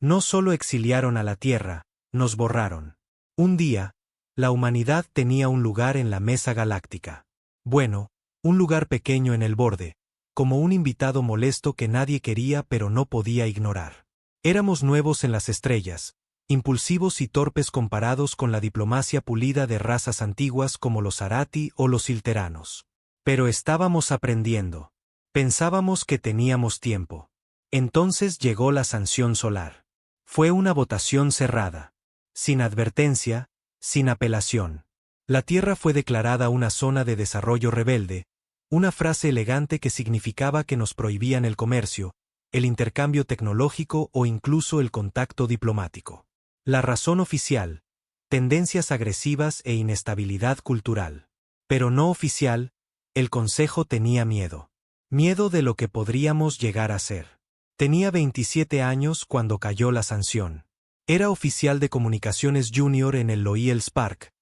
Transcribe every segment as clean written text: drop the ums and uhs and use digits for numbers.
No solo exiliaron a la Tierra, nos borraron. Un día, la humanidad tenía un lugar en la mesa galáctica. Bueno, un lugar pequeño en el borde, como un invitado molesto que nadie quería pero no podía ignorar. Éramos nuevos en las estrellas, impulsivos y torpes comparados con la diplomacia pulida de razas antiguas como los Arati o los Silteranos. Pero estábamos aprendiendo. Pensábamos que teníamos tiempo. Entonces llegó la sanción solar. Fue una votación cerrada. Sin advertencia, sin apelación. La Tierra fue declarada una zona de desarrollo rebelde, una frase elegante que significaba que nos prohibían el comercio, el intercambio tecnológico o incluso el contacto diplomático. La razón oficial: tendencias agresivas e inestabilidad cultural. Pero no oficial, el Consejo tenía miedo. Miedo de lo que podríamos llegar a ser. Tenía 27 años cuando cayó la sanción. Era oficial de comunicaciones junior en el Loyal Spark,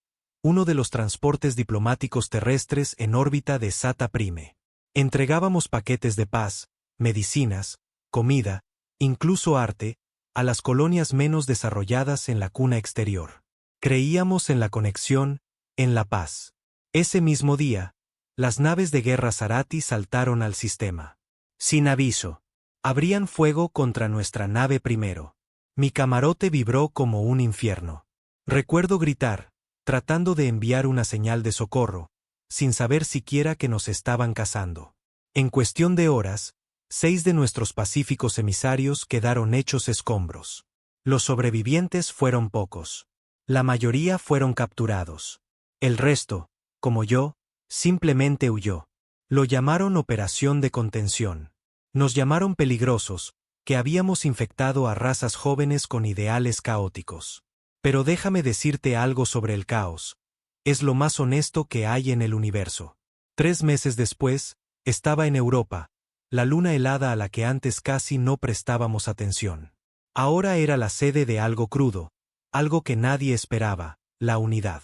uno de los transportes diplomáticos terrestres en órbita de Sata Prime. Entregábamos paquetes de paz, medicinas, comida, incluso arte, a las colonias menos desarrolladas en la cuna exterior. Creíamos en la conexión, en la paz. Ese mismo día, las naves de guerra Zarati saltaron al sistema. Sin aviso. Abrían fuego contra nuestra nave primero. Mi camarote vibró como un infierno. Recuerdo gritar, tratando de enviar una señal de socorro, sin saber siquiera que nos estaban cazando. En cuestión de horas, 6 de nuestros pacíficos emisarios quedaron hechos escombros. Los sobrevivientes fueron pocos. La mayoría fueron capturados. El resto, como yo, simplemente huyó. Lo llamaron operación de contención. Nos llamaron peligrosos, que habíamos infectado a razas jóvenes con ideales caóticos. Pero déjame decirte algo sobre el caos. Es lo más honesto que hay en el universo. 3 meses después, estaba en Europa, la luna helada a la que antes casi no prestábamos atención. Ahora era la sede de algo crudo, algo que nadie esperaba: la unidad.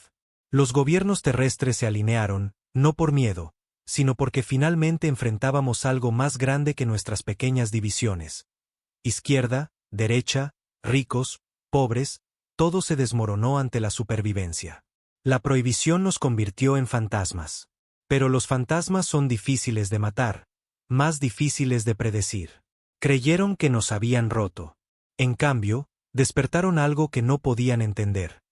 Los gobiernos terrestres se alinearon, no por miedo, sino porque finalmente enfrentábamos algo más grande que nuestras pequeñas divisiones. Izquierda, derecha, ricos, pobres, todo se desmoronó ante la supervivencia. La prohibición nos convirtió en fantasmas. Pero los fantasmas son difíciles de matar, más difíciles de predecir. Creyeron que nos habían roto. En cambio, despertaron algo que no podían entender.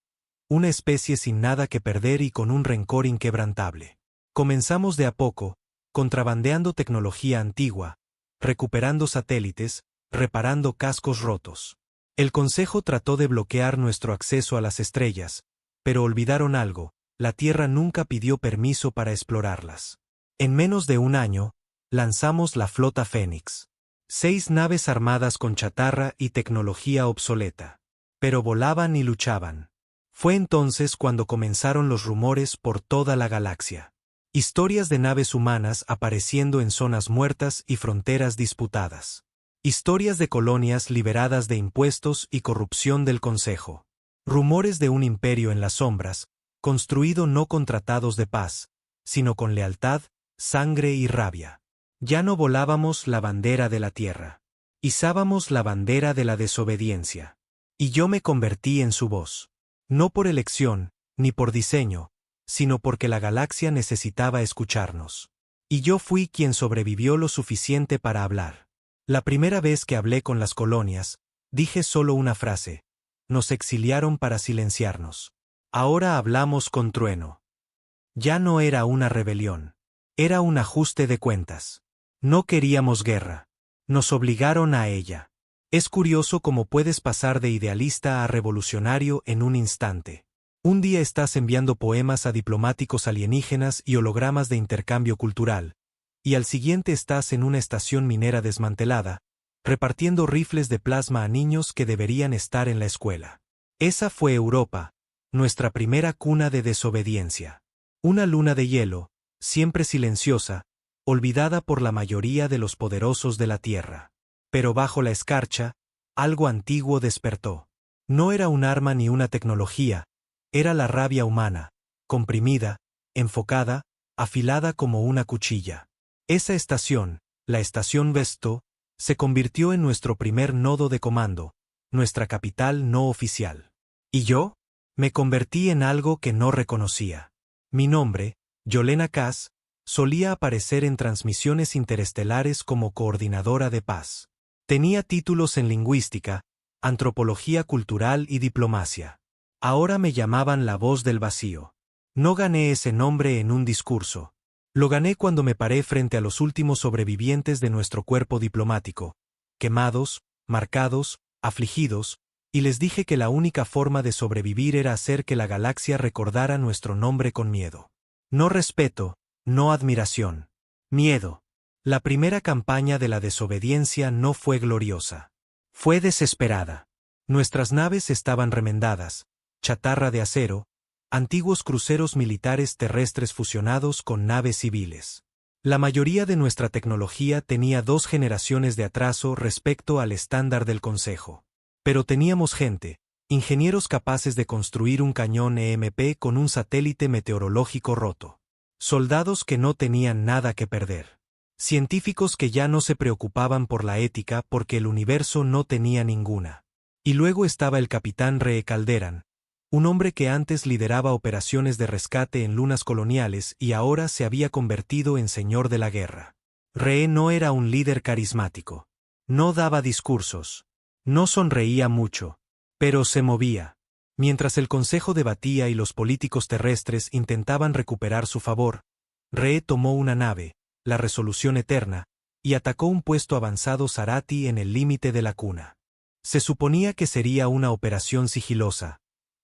Una especie sin nada que perder y con un rencor inquebrantable. Comenzamos de a poco, contrabandeando tecnología antigua, recuperando satélites, reparando cascos rotos. El Consejo trató de bloquear nuestro acceso a las estrellas, pero olvidaron algo: la Tierra nunca pidió permiso para explorarlas. En menos de un año, lanzamos la flota Fénix. 6 naves armadas con chatarra y tecnología obsoleta. Pero volaban y luchaban. Fue entonces cuando comenzaron los rumores por toda la galaxia. Historias de naves humanas apareciendo en zonas muertas y fronteras disputadas. Historias de colonias liberadas de impuestos y corrupción del Consejo. Rumores de un imperio en las sombras, construido no con tratados de paz, sino con lealtad, sangre y rabia. Ya no volábamos la bandera de la Tierra. Izábamos la bandera de la desobediencia. Y yo me convertí en su voz. No por elección, ni por diseño, sino porque la galaxia necesitaba escucharnos. Y yo fui quien sobrevivió lo suficiente para hablar. La primera vez que hablé con las colonias, dije solo una frase: nos exiliaron para silenciarnos. Ahora hablamos con trueno. Ya no era una rebelión. Era un ajuste de cuentas. No queríamos guerra. Nos obligaron a ella. Es curioso cómo puedes pasar de idealista a revolucionario en un instante. Un día estás enviando poemas a diplomáticos alienígenas y hologramas de intercambio cultural, y al siguiente estás en una estación minera desmantelada, repartiendo rifles de plasma a niños que deberían estar en la escuela. Esa fue Europa, nuestra primera cuna de desobediencia. Una luna de hielo, siempre silenciosa, olvidada por la mayoría de los poderosos de la Tierra. Pero bajo la escarcha, algo antiguo despertó. No era un arma ni una tecnología, era la rabia humana, comprimida, enfocada, afilada como una cuchilla. Esa estación, la estación Vesto, se convirtió en nuestro primer nodo de comando, nuestra capital no oficial. ¿Y yo? Me convertí en algo que no reconocía. Mi nombre, Yolena Kass, solía aparecer en transmisiones interestelares como coordinadora de paz. Tenía títulos en lingüística, antropología cultural y diplomacia. Ahora me llamaban la voz del vacío. No gané ese nombre en un discurso. Lo gané cuando me paré frente a los últimos sobrevivientes de nuestro cuerpo diplomático, quemados, marcados, afligidos, y les dije que la única forma de sobrevivir era hacer que la galaxia recordara nuestro nombre con miedo. No respeto, no admiración. Miedo. La primera campaña de la desobediencia no fue gloriosa. Fue desesperada. Nuestras naves estaban remendadas, chatarra de acero, antiguos cruceros militares terrestres fusionados con naves civiles. La mayoría de nuestra tecnología tenía 2 generaciones de atraso respecto al estándar del Consejo. Pero teníamos gente, ingenieros capaces de construir un cañón EMP con un satélite meteorológico roto. Soldados que no tenían nada que perder. Científicos que ya no se preocupaban por la ética porque el universo no tenía ninguna. Y luego estaba el capitán Ree Calderan, un hombre que antes lideraba operaciones de rescate en lunas coloniales y ahora se había convertido en señor de la guerra. Ree no era un líder carismático. No daba discursos. No sonreía mucho. Pero se movía. Mientras el consejo debatía y los políticos terrestres intentaban recuperar su favor, Ree tomó una nave, la Resolución Eterna, y atacó un puesto avanzado Zarati en el límite de la cuna. Se suponía que sería una operación sigilosa,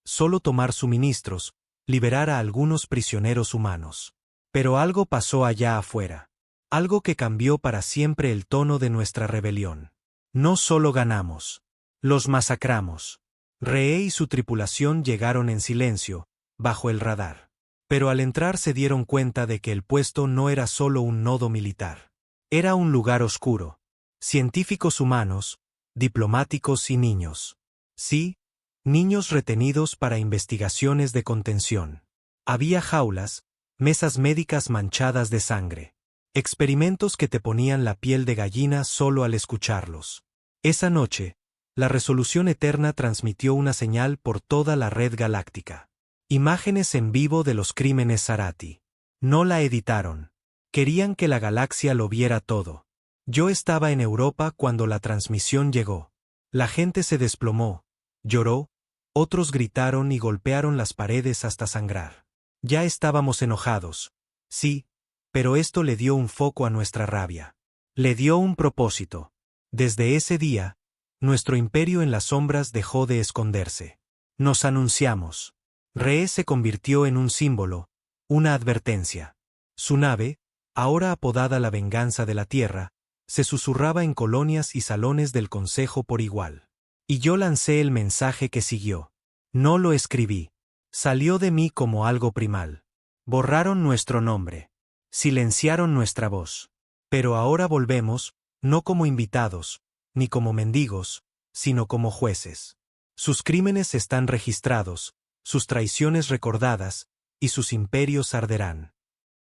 solo tomar suministros, liberar a algunos prisioneros humanos. Pero algo pasó allá afuera. Algo que cambió para siempre el tono de nuestra rebelión. No solo ganamos. Los masacramos. Ree y su tripulación llegaron en silencio, bajo el radar. Pero al entrar se dieron cuenta de que el puesto no era solo un nodo militar. Era un lugar oscuro. Científicos humanos, diplomáticos y niños. Sí, niños retenidos para investigaciones de contención. Había jaulas, mesas médicas manchadas de sangre. Experimentos que te ponían la piel de gallina solo al escucharlos. Esa noche, la Resolución Eterna transmitió una señal por toda la red galáctica. Imágenes en vivo de los crímenes Zarati. No la editaron. Querían que la galaxia lo viera todo. Yo estaba en Europa cuando la transmisión llegó. La gente se desplomó, lloró, otros gritaron y golpearon las paredes hasta sangrar. Ya estábamos enojados. Sí, pero esto le dio un foco a nuestra rabia. Le dio un propósito. Desde ese día, nuestro imperio en las sombras dejó de esconderse. Nos anunciamos. Ree se convirtió en un símbolo, una advertencia. Su nave, ahora apodada la venganza de la Tierra, se susurraba en colonias y salones del Consejo por igual. Y yo lancé el mensaje que siguió. No lo escribí. Salió de mí como algo primal. Borraron nuestro nombre. Silenciaron nuestra voz. Pero ahora volvemos, no como invitados, ni como mendigos, sino como jueces. Sus crímenes están registrados, sus traiciones recordadas, y sus imperios arderán.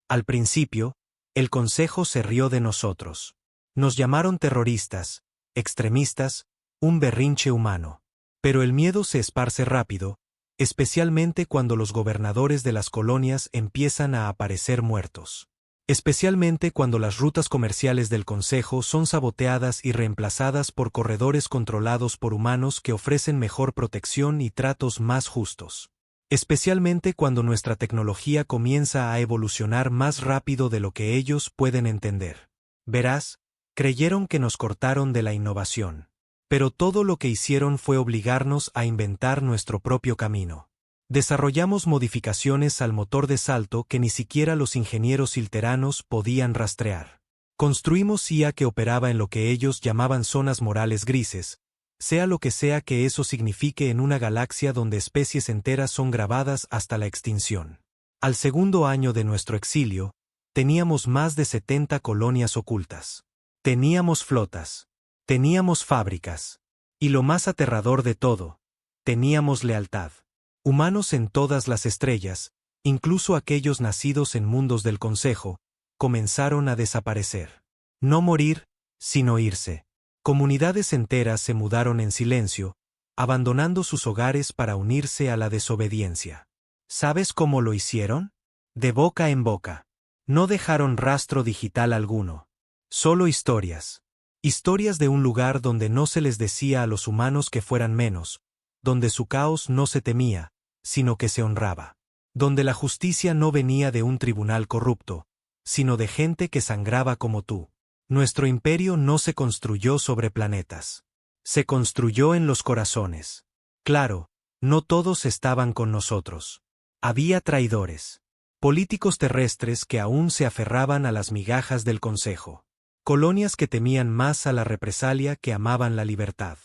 Al principio, el Consejo se rió de nosotros. Nos llamaron terroristas, extremistas, un berrinche humano. Pero el miedo se esparce rápido, especialmente cuando los gobernadores de las colonias empiezan a aparecer muertos. Especialmente cuando las rutas comerciales del Consejo son saboteadas y reemplazadas por corredores controlados por humanos que ofrecen mejor protección y tratos más justos. Especialmente cuando nuestra tecnología comienza a evolucionar más rápido de lo que ellos pueden entender. Verás, creyeron que nos cortaron de la innovación. Pero todo lo que hicieron fue obligarnos a inventar nuestro propio camino. Desarrollamos modificaciones al motor de salto que ni siquiera los ingenieros silteranos podían rastrear. Construimos IA que operaba en lo que ellos llamaban zonas morales grises, sea lo que sea que eso signifique en una galaxia donde especies enteras son grabadas hasta la extinción. Al segundo año de nuestro exilio, teníamos más de 70 colonias ocultas. Teníamos flotas. Teníamos fábricas. Y lo más aterrador de todo, teníamos lealtad. Humanos en todas las estrellas, incluso aquellos nacidos en mundos del Consejo, comenzaron a desaparecer. No morir, sino irse. Comunidades enteras se mudaron en silencio, abandonando sus hogares para unirse a la desobediencia. ¿Sabes cómo lo hicieron? De boca en boca. No dejaron rastro digital alguno. Solo historias. Historias de un lugar donde no se les decía a los humanos que fueran menos, donde su caos no se temía, sino que se honraba. Donde la justicia no venía de un tribunal corrupto, sino de gente que sangraba como tú. Nuestro imperio no se construyó sobre planetas. Se construyó en los corazones. Claro, no todos estaban con nosotros. Había traidores. Políticos terrestres que aún se aferraban a las migajas del Consejo. Colonias que temían más a la represalia que amaban la libertad.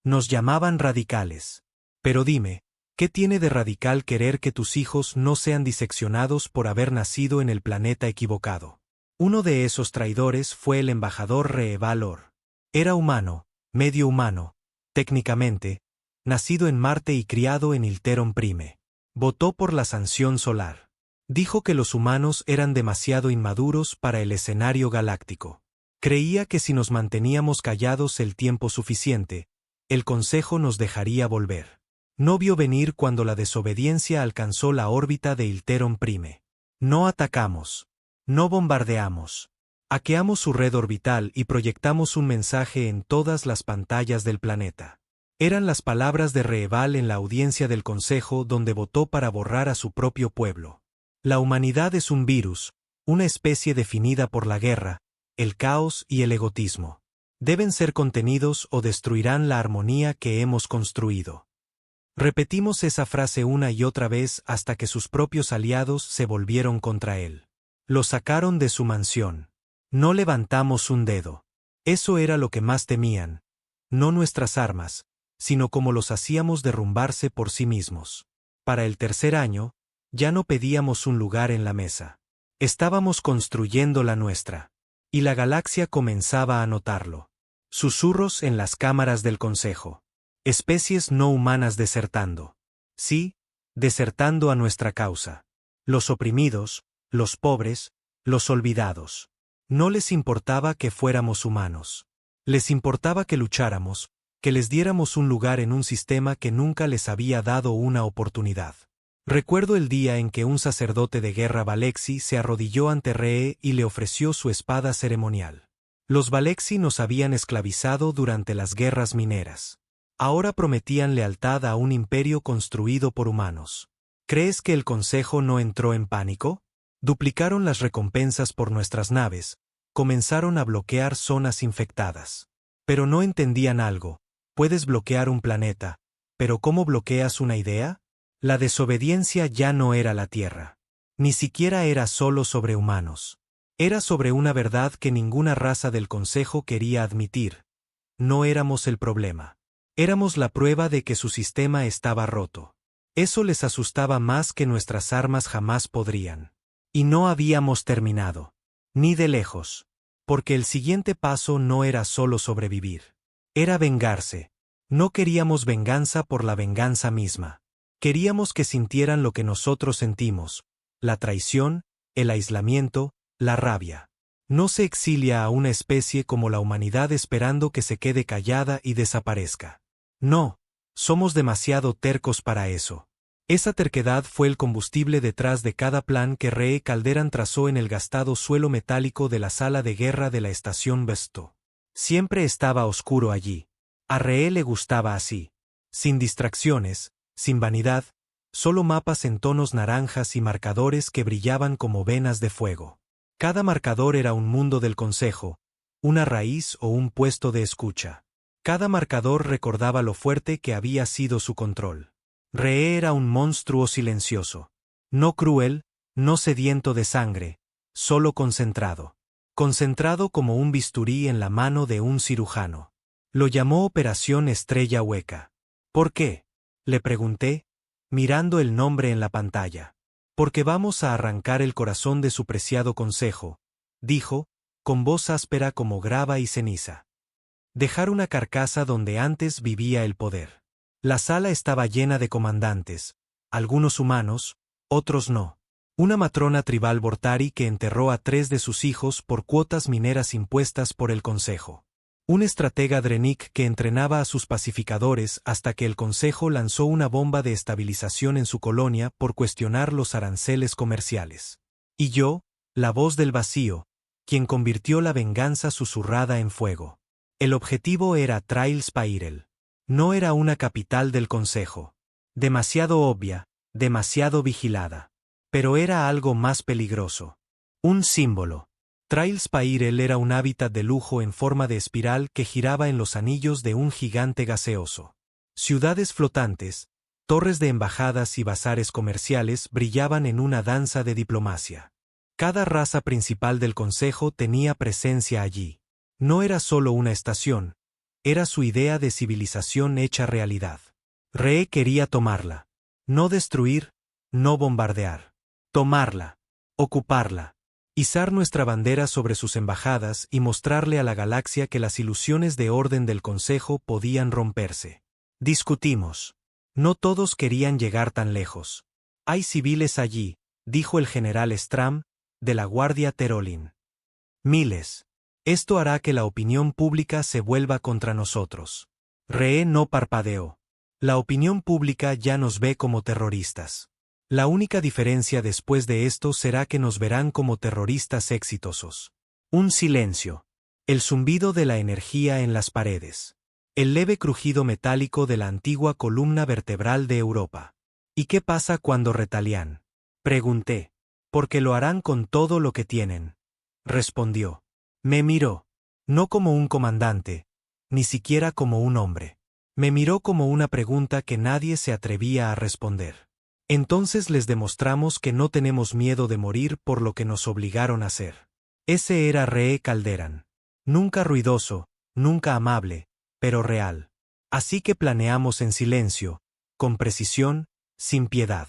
Nos llamaban radicales. Pero dime, ¿qué tiene de radical querer que tus hijos no sean diseccionados por haber nacido en el planeta equivocado? Uno de esos traidores fue el embajador Reevalor. Era humano, medio humano, técnicamente, nacido en Marte y criado en Ilteron Prime. Votó por la sanción solar. Dijo que los humanos eran demasiado inmaduros para el escenario galáctico. Creía que si nos manteníamos callados el tiempo suficiente, el Consejo nos dejaría volver. No vio venir cuando la desobediencia alcanzó la órbita de Ilteron Prime. No atacamos. No bombardeamos. Hackeamos su red orbital y proyectamos un mensaje en todas las pantallas del planeta. Eran las palabras de Reeval en la audiencia del Consejo donde votó para borrar a su propio pueblo. La humanidad es un virus, una especie definida por la guerra, el caos y el egotismo. Deben ser contenidos o destruirán la armonía que hemos construido. Repetimos esa frase una y otra vez hasta que sus propios aliados se volvieron contra él. Lo sacaron de su mansión. No levantamos un dedo. Eso era lo que más temían. No nuestras armas, sino cómo los hacíamos derrumbarse por sí mismos. Para el tercer año, ya no pedíamos un lugar en la mesa. Estábamos construyendo la nuestra. Y la galaxia comenzaba a notarlo. Susurros en las cámaras del Consejo. Especies no humanas desertando. Sí, desertando a nuestra causa. Los oprimidos, los pobres, los olvidados. No les importaba que fuéramos humanos. Les importaba que lucháramos, que les diéramos un lugar en un sistema que nunca les había dado una oportunidad. Recuerdo el día en que un sacerdote de guerra Valexi se arrodilló ante Ree y le ofreció su espada ceremonial. Los Valexi nos habían esclavizado durante las guerras mineras. Ahora prometían lealtad a un imperio construido por humanos. ¿Crees que el Consejo no entró en pánico? Duplicaron las recompensas por nuestras naves, comenzaron a bloquear zonas infectadas. Pero no entendían algo. Puedes bloquear un planeta, pero ¿cómo bloqueas una idea? La desobediencia ya no era la Tierra. Ni siquiera era solo sobre humanos. Era sobre una verdad que ninguna raza del Consejo quería admitir. No éramos el problema. Éramos la prueba de que su sistema estaba roto. Eso les asustaba más que nuestras armas jamás podrían. Y no habíamos terminado. Ni de lejos. Porque el siguiente paso no era solo sobrevivir. Era vengarse. No queríamos venganza por la venganza misma. Queríamos que sintieran lo que nosotros sentimos, la traición, el aislamiento, la rabia. No se exilia a una especie como la humanidad esperando que se quede callada y desaparezca. No, somos demasiado tercos para eso. Esa terquedad fue el combustible detrás de cada plan que Ree Calderan trazó en el gastado suelo metálico de la sala de guerra de la estación Besto. Siempre estaba oscuro allí. A Ree le gustaba así. Sin distracciones, sin vanidad, solo mapas en tonos naranjas y marcadores que brillaban como venas de fuego. Cada marcador era un mundo del Consejo, una raíz o un puesto de escucha. Cada marcador recordaba lo fuerte que había sido su control. Ree era un monstruo silencioso. No cruel, no sediento de sangre, solo concentrado. Concentrado como un bisturí en la mano de un cirujano. Lo llamó Operación Estrella Hueca. ¿Por qué? Le pregunté, mirando el nombre en la pantalla. Porque vamos a arrancar el corazón de su preciado consejo, dijo, con voz áspera como grava y ceniza. Dejar una carcasa donde antes vivía el poder. La sala estaba llena de comandantes, algunos humanos, otros no. Una matrona tribal Bortari que enterró a 3 de sus hijos por cuotas mineras impuestas por el Consejo. Un estratega Drenic que entrenaba a sus pacificadores hasta que el Consejo lanzó una bomba de estabilización en su colonia por cuestionar los aranceles comerciales. Y yo, la voz del vacío, quien convirtió la venganza susurrada en fuego. El objetivo era Trail Spirel. No era una capital del Consejo. Demasiado obvia, demasiado vigilada. Pero era algo más peligroso. Un símbolo. Trail Spirel era un hábitat de lujo en forma de espiral que giraba en los anillos de un gigante gaseoso. Ciudades flotantes, torres de embajadas y bazares comerciales brillaban en una danza de diplomacia. Cada raza principal del Consejo tenía presencia allí. No era solo una estación, era su idea de civilización hecha realidad. Ree quería tomarla. No destruir, no bombardear. Tomarla. Ocuparla. Izar nuestra bandera sobre sus embajadas y mostrarle a la galaxia que las ilusiones de orden del Consejo podían romperse. Discutimos. No todos querían llegar tan lejos. Hay civiles allí, dijo el general Stram, de la Guardia Terolin. Miles. Esto hará que la opinión pública se vuelva contra nosotros. Ree no parpadeó. La opinión pública ya nos ve como terroristas. La única diferencia después de esto será que nos verán como terroristas exitosos. Un silencio. El zumbido de la energía en las paredes. El leve crujido metálico de la antigua columna vertebral de Europa. ¿Y qué pasa cuando retalian? Pregunté. Porque lo harán con todo lo que tienen. Respondió. Me miró. No como un comandante, ni siquiera como un hombre. Me miró como una pregunta que nadie se atrevía a responder. Entonces les demostramos que no tenemos miedo de morir por lo que nos obligaron a hacer. Ese era Ree Calderan. Nunca ruidoso, nunca amable, pero real. Así que planeamos en silencio, con precisión, sin piedad.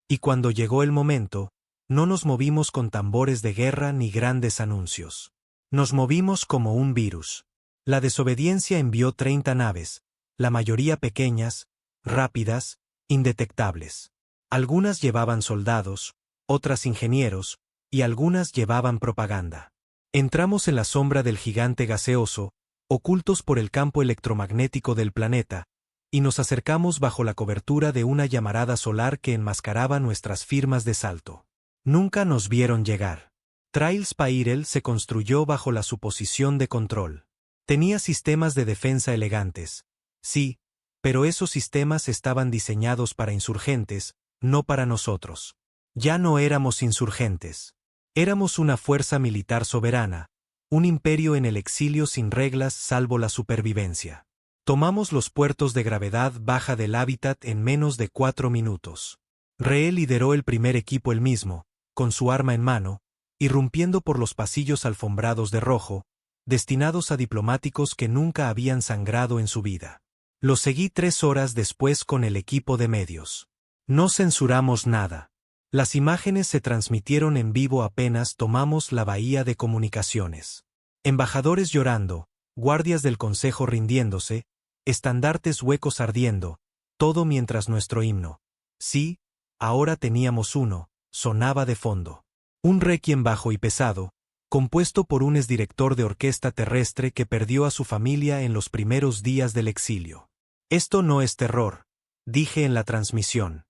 Y cuando llegó el momento, no nos movimos con tambores de guerra ni grandes anuncios. Nos movimos como un virus. La desobediencia envió 30 naves, la mayoría pequeñas, rápidas, indetectables. Algunas llevaban soldados, otras ingenieros, y algunas llevaban propaganda. Entramos en la sombra del gigante gaseoso, ocultos por el campo electromagnético del planeta, y nos acercamos bajo la cobertura de una llamarada solar que enmascaraba nuestras firmas de salto. Nunca nos vieron llegar. Trail Spirel se construyó bajo la suposición de control. Tenía sistemas de defensa elegantes. Sí, pero esos sistemas estaban diseñados para insurgentes, no para nosotros. Ya no éramos insurgentes. Éramos una fuerza militar soberana, un imperio en el exilio sin reglas salvo la supervivencia. Tomamos los puertos de gravedad baja del hábitat en menos de 4 minutos. Ree lideró el primer equipo él mismo, con su arma en mano, irrumpiendo por los pasillos alfombrados de rojo, destinados a diplomáticos que nunca habían sangrado en su vida. Lo seguí 3 horas después con el equipo de medios. No censuramos nada. Las imágenes se transmitieron en vivo apenas tomamos la bahía de comunicaciones. Embajadores llorando, guardias del Consejo rindiéndose, estandartes huecos ardiendo, todo mientras nuestro himno, sí, ahora teníamos uno, sonaba de fondo. Un requiem bajo y pesado, compuesto por un exdirector de orquesta terrestre que perdió a su familia en los primeros días del exilio. Esto no es terror, dije en la transmisión.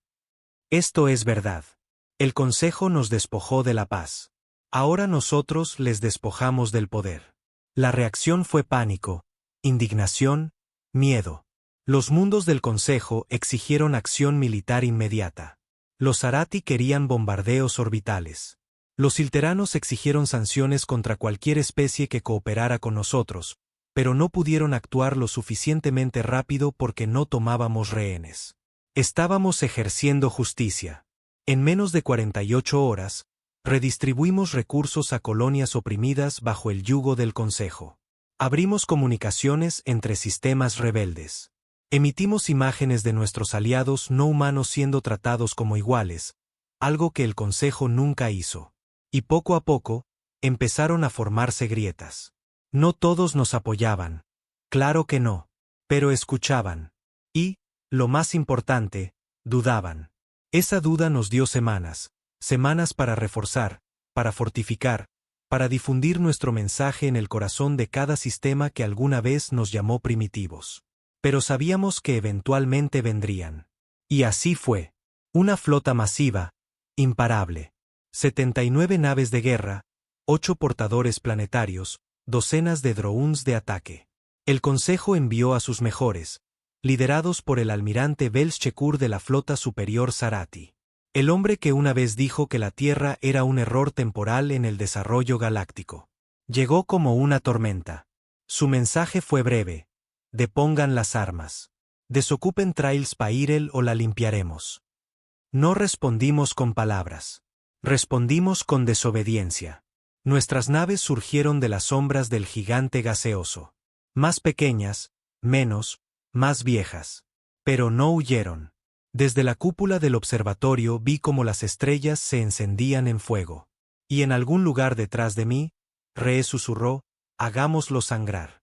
Esto es verdad. El Consejo nos despojó de la paz. Ahora nosotros les despojamos del poder. La reacción fue pánico, indignación, miedo. Los mundos del Consejo exigieron acción militar inmediata. Los Arati querían bombardeos orbitales. Los Silteranos exigieron sanciones contra cualquier especie que cooperara con nosotros, pero no pudieron actuar lo suficientemente rápido porque no tomábamos rehenes. Estábamos ejerciendo justicia. En menos de 48 horas, redistribuimos recursos a colonias oprimidas bajo el yugo del Consejo. Abrimos comunicaciones entre sistemas rebeldes. Emitimos imágenes de nuestros aliados no humanos siendo tratados como iguales, algo que el Consejo nunca hizo. Y poco a poco, empezaron a formarse grietas. No todos nos apoyaban. Claro que no. Pero escuchaban. Y, lo más importante, dudaban. Esa duda nos dio semanas para reforzar, para fortificar, para difundir nuestro mensaje en el corazón de cada sistema que alguna vez nos llamó primitivos. Pero sabíamos que eventualmente vendrían. Y así fue. Una flota masiva, imparable. 79 naves de guerra, 8 portadores planetarios, docenas de drones de ataque. El Consejo envió a sus mejores, liderados por el almirante Velchekur de la Flota Superior Zarati. El hombre que una vez dijo que la Tierra era un error temporal en el desarrollo galáctico. Llegó como una tormenta. Su mensaje fue breve: depongan las armas. Desocupen Trails Pairel o la limpiaremos. No respondimos con palabras. Respondimos con desobediencia. Nuestras naves surgieron de las sombras del gigante gaseoso. Más pequeñas, menos, más viejas. Pero no huyeron. Desde la cúpula del observatorio vi cómo las estrellas se encendían en fuego. Y en algún lugar detrás de mí, Re susurró: hagámoslo sangrar.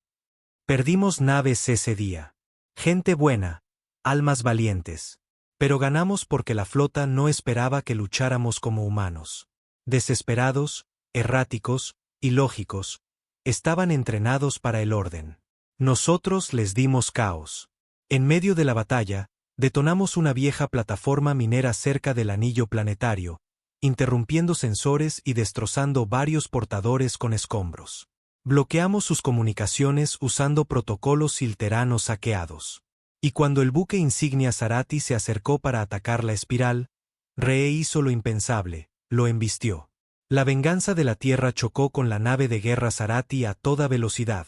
Perdimos naves ese día. Gente buena, almas valientes. Pero ganamos porque la flota no esperaba que lucháramos como humanos. Desesperados, erráticos, ilógicos, estaban entrenados para el orden. Nosotros les dimos caos. En medio de la batalla, detonamos una vieja plataforma minera cerca del anillo planetario, interrumpiendo sensores y destrozando varios portadores con escombros. Bloqueamos sus comunicaciones usando protocolos silteranos hackeados. Y cuando el buque insignia Zarati se acercó para atacar la espiral, Re hizo lo impensable, lo embistió. La venganza de la Tierra chocó con la nave de guerra Zarati a toda velocidad,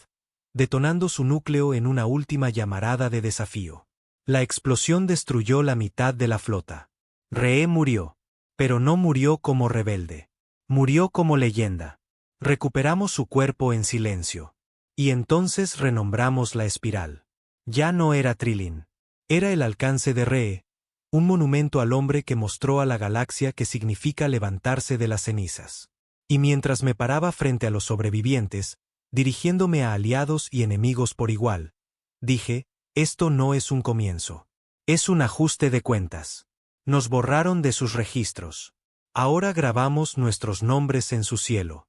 detonando su núcleo en una última llamarada de desafío. La explosión destruyó la mitad de la flota. Re murió, pero no murió como rebelde. Murió como leyenda. Recuperamos su cuerpo en silencio. Y entonces renombramos la espiral. Ya no era Trilin. Era el alcance de Re, un monumento al hombre que mostró a la galaxia que significa levantarse de las cenizas. Y mientras me paraba frente a los sobrevivientes, dirigiéndome a aliados y enemigos por igual, dije: esto no es un comienzo. Es un ajuste de cuentas. Nos borraron de sus registros. Ahora grabamos nuestros nombres en su cielo.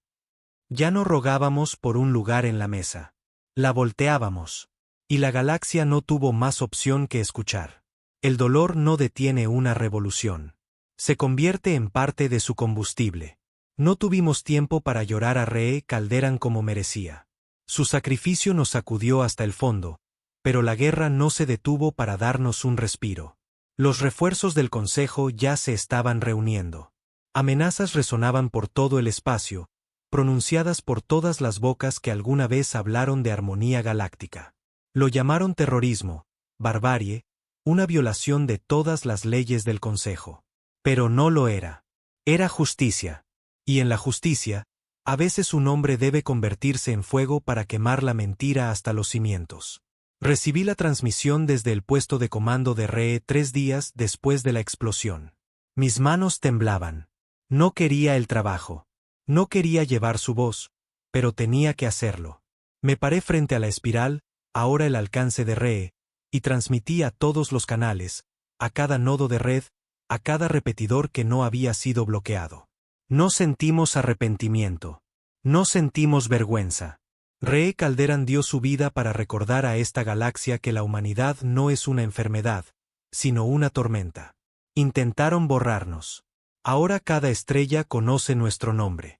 Ya no rogábamos por un lugar en la mesa. La volteábamos. Y la galaxia no tuvo más opción que escuchar. El dolor no detiene una revolución. Se convierte en parte de su combustible. No tuvimos tiempo para llorar a Re Calderan como merecía. Su sacrificio nos sacudió hasta el fondo, pero la guerra no se detuvo para darnos un respiro. Los refuerzos del Consejo ya se estaban reuniendo. Amenazas resonaban por todo el espacio, pronunciadas por todas las bocas que alguna vez hablaron de armonía galáctica. Lo llamaron terrorismo, barbarie, una violación de todas las leyes del Consejo. Pero no lo era. Era justicia. Y en la justicia, a veces un hombre debe convertirse en fuego para quemar la mentira hasta los cimientos. Recibí la transmisión desde el puesto de comando de Re 3 días después de la explosión. Mis manos temblaban. No quería el trabajo. No quería llevar su voz, pero tenía que hacerlo. Me paré frente a la espiral, ahora el alcance de Re, y transmití a todos los canales, a cada nodo de red, a cada repetidor que no había sido bloqueado. No sentimos arrepentimiento. No sentimos vergüenza. Re Calderan dio su vida para recordar a esta galaxia que la humanidad no es una enfermedad, sino una tormenta. Intentaron borrarnos. Ahora cada estrella conoce nuestro nombre.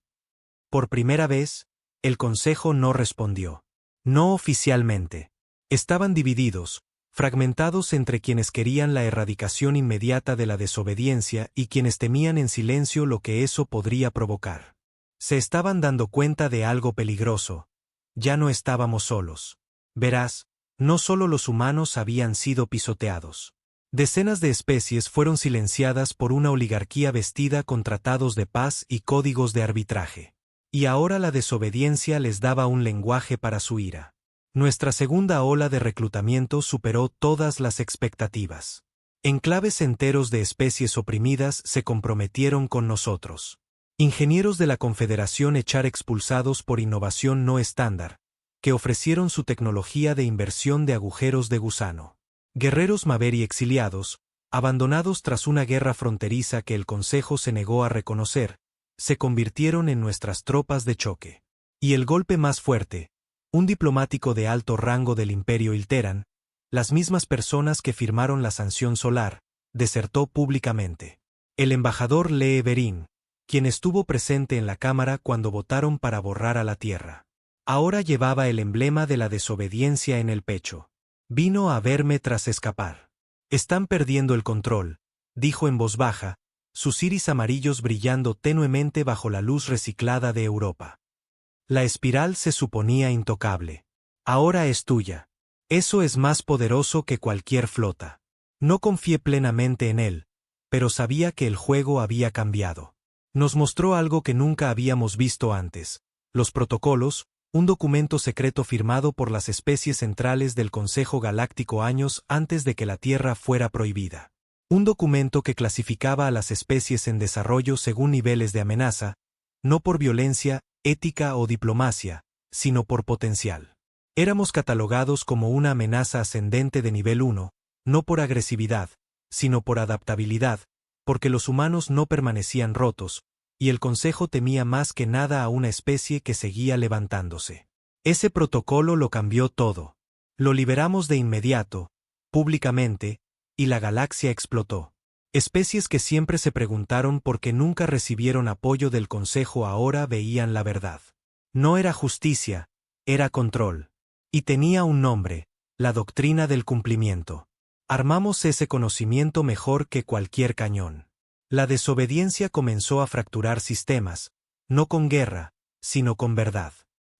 Por primera vez, el Consejo no respondió. No oficialmente. Estaban divididos, fragmentados entre quienes querían la erradicación inmediata de la desobediencia y quienes temían en silencio lo que eso podría provocar. Se estaban dando cuenta de algo peligroso. Ya no estábamos solos. Verás, no solo los humanos habían sido pisoteados. Decenas de especies fueron silenciadas por una oligarquía vestida con tratados de paz y códigos de arbitraje. Y ahora la desobediencia les daba un lenguaje para su ira. Nuestra segunda ola de reclutamiento superó todas las expectativas. Enclaves enteros de especies oprimidas se comprometieron con nosotros. Ingenieros de la Confederación Echar expulsados por innovación no estándar, que ofrecieron su tecnología de inversión de agujeros de gusano. Guerreros Maveri exiliados, abandonados tras una guerra fronteriza que el Consejo se negó a reconocer, se convirtieron en nuestras tropas de choque. Y el golpe más fuerte, un diplomático de alto rango del Imperio Ilteran, las mismas personas que firmaron la sanción solar, desertó públicamente. El embajador Lee Verin, quien estuvo presente en la Cámara cuando votaron para borrar a la Tierra. Ahora llevaba el emblema de la desobediencia en el pecho. Vino a verme tras escapar. Están perdiendo el control, dijo en voz baja, sus iris amarillos brillando tenuemente bajo la luz reciclada de Europa. La espiral se suponía intocable. Ahora es tuya. Eso es más poderoso que cualquier flota. No confié plenamente en él, pero sabía que el juego había cambiado. Nos mostró algo que nunca habíamos visto antes: los protocolos, un documento secreto firmado por las especies centrales del Consejo Galáctico años antes de que la Tierra fuera prohibida. Un documento que clasificaba a las especies en desarrollo según niveles de amenaza, no por violencia, ética o diplomacia, sino por potencial. Éramos catalogados como una amenaza ascendente de nivel 1, no por agresividad, sino por adaptabilidad, porque los humanos no permanecían rotos, y el Consejo temía más que nada a una especie que seguía levantándose. Ese protocolo lo cambió todo. Lo liberamos de inmediato, públicamente, y la galaxia explotó. Especies que siempre se preguntaron por qué nunca recibieron apoyo del Consejo ahora veían la verdad. No era justicia, era control. Y tenía un nombre: la doctrina del cumplimiento. Armamos ese conocimiento mejor que cualquier cañón. La desobediencia comenzó a fracturar sistemas, no con guerra, sino con verdad.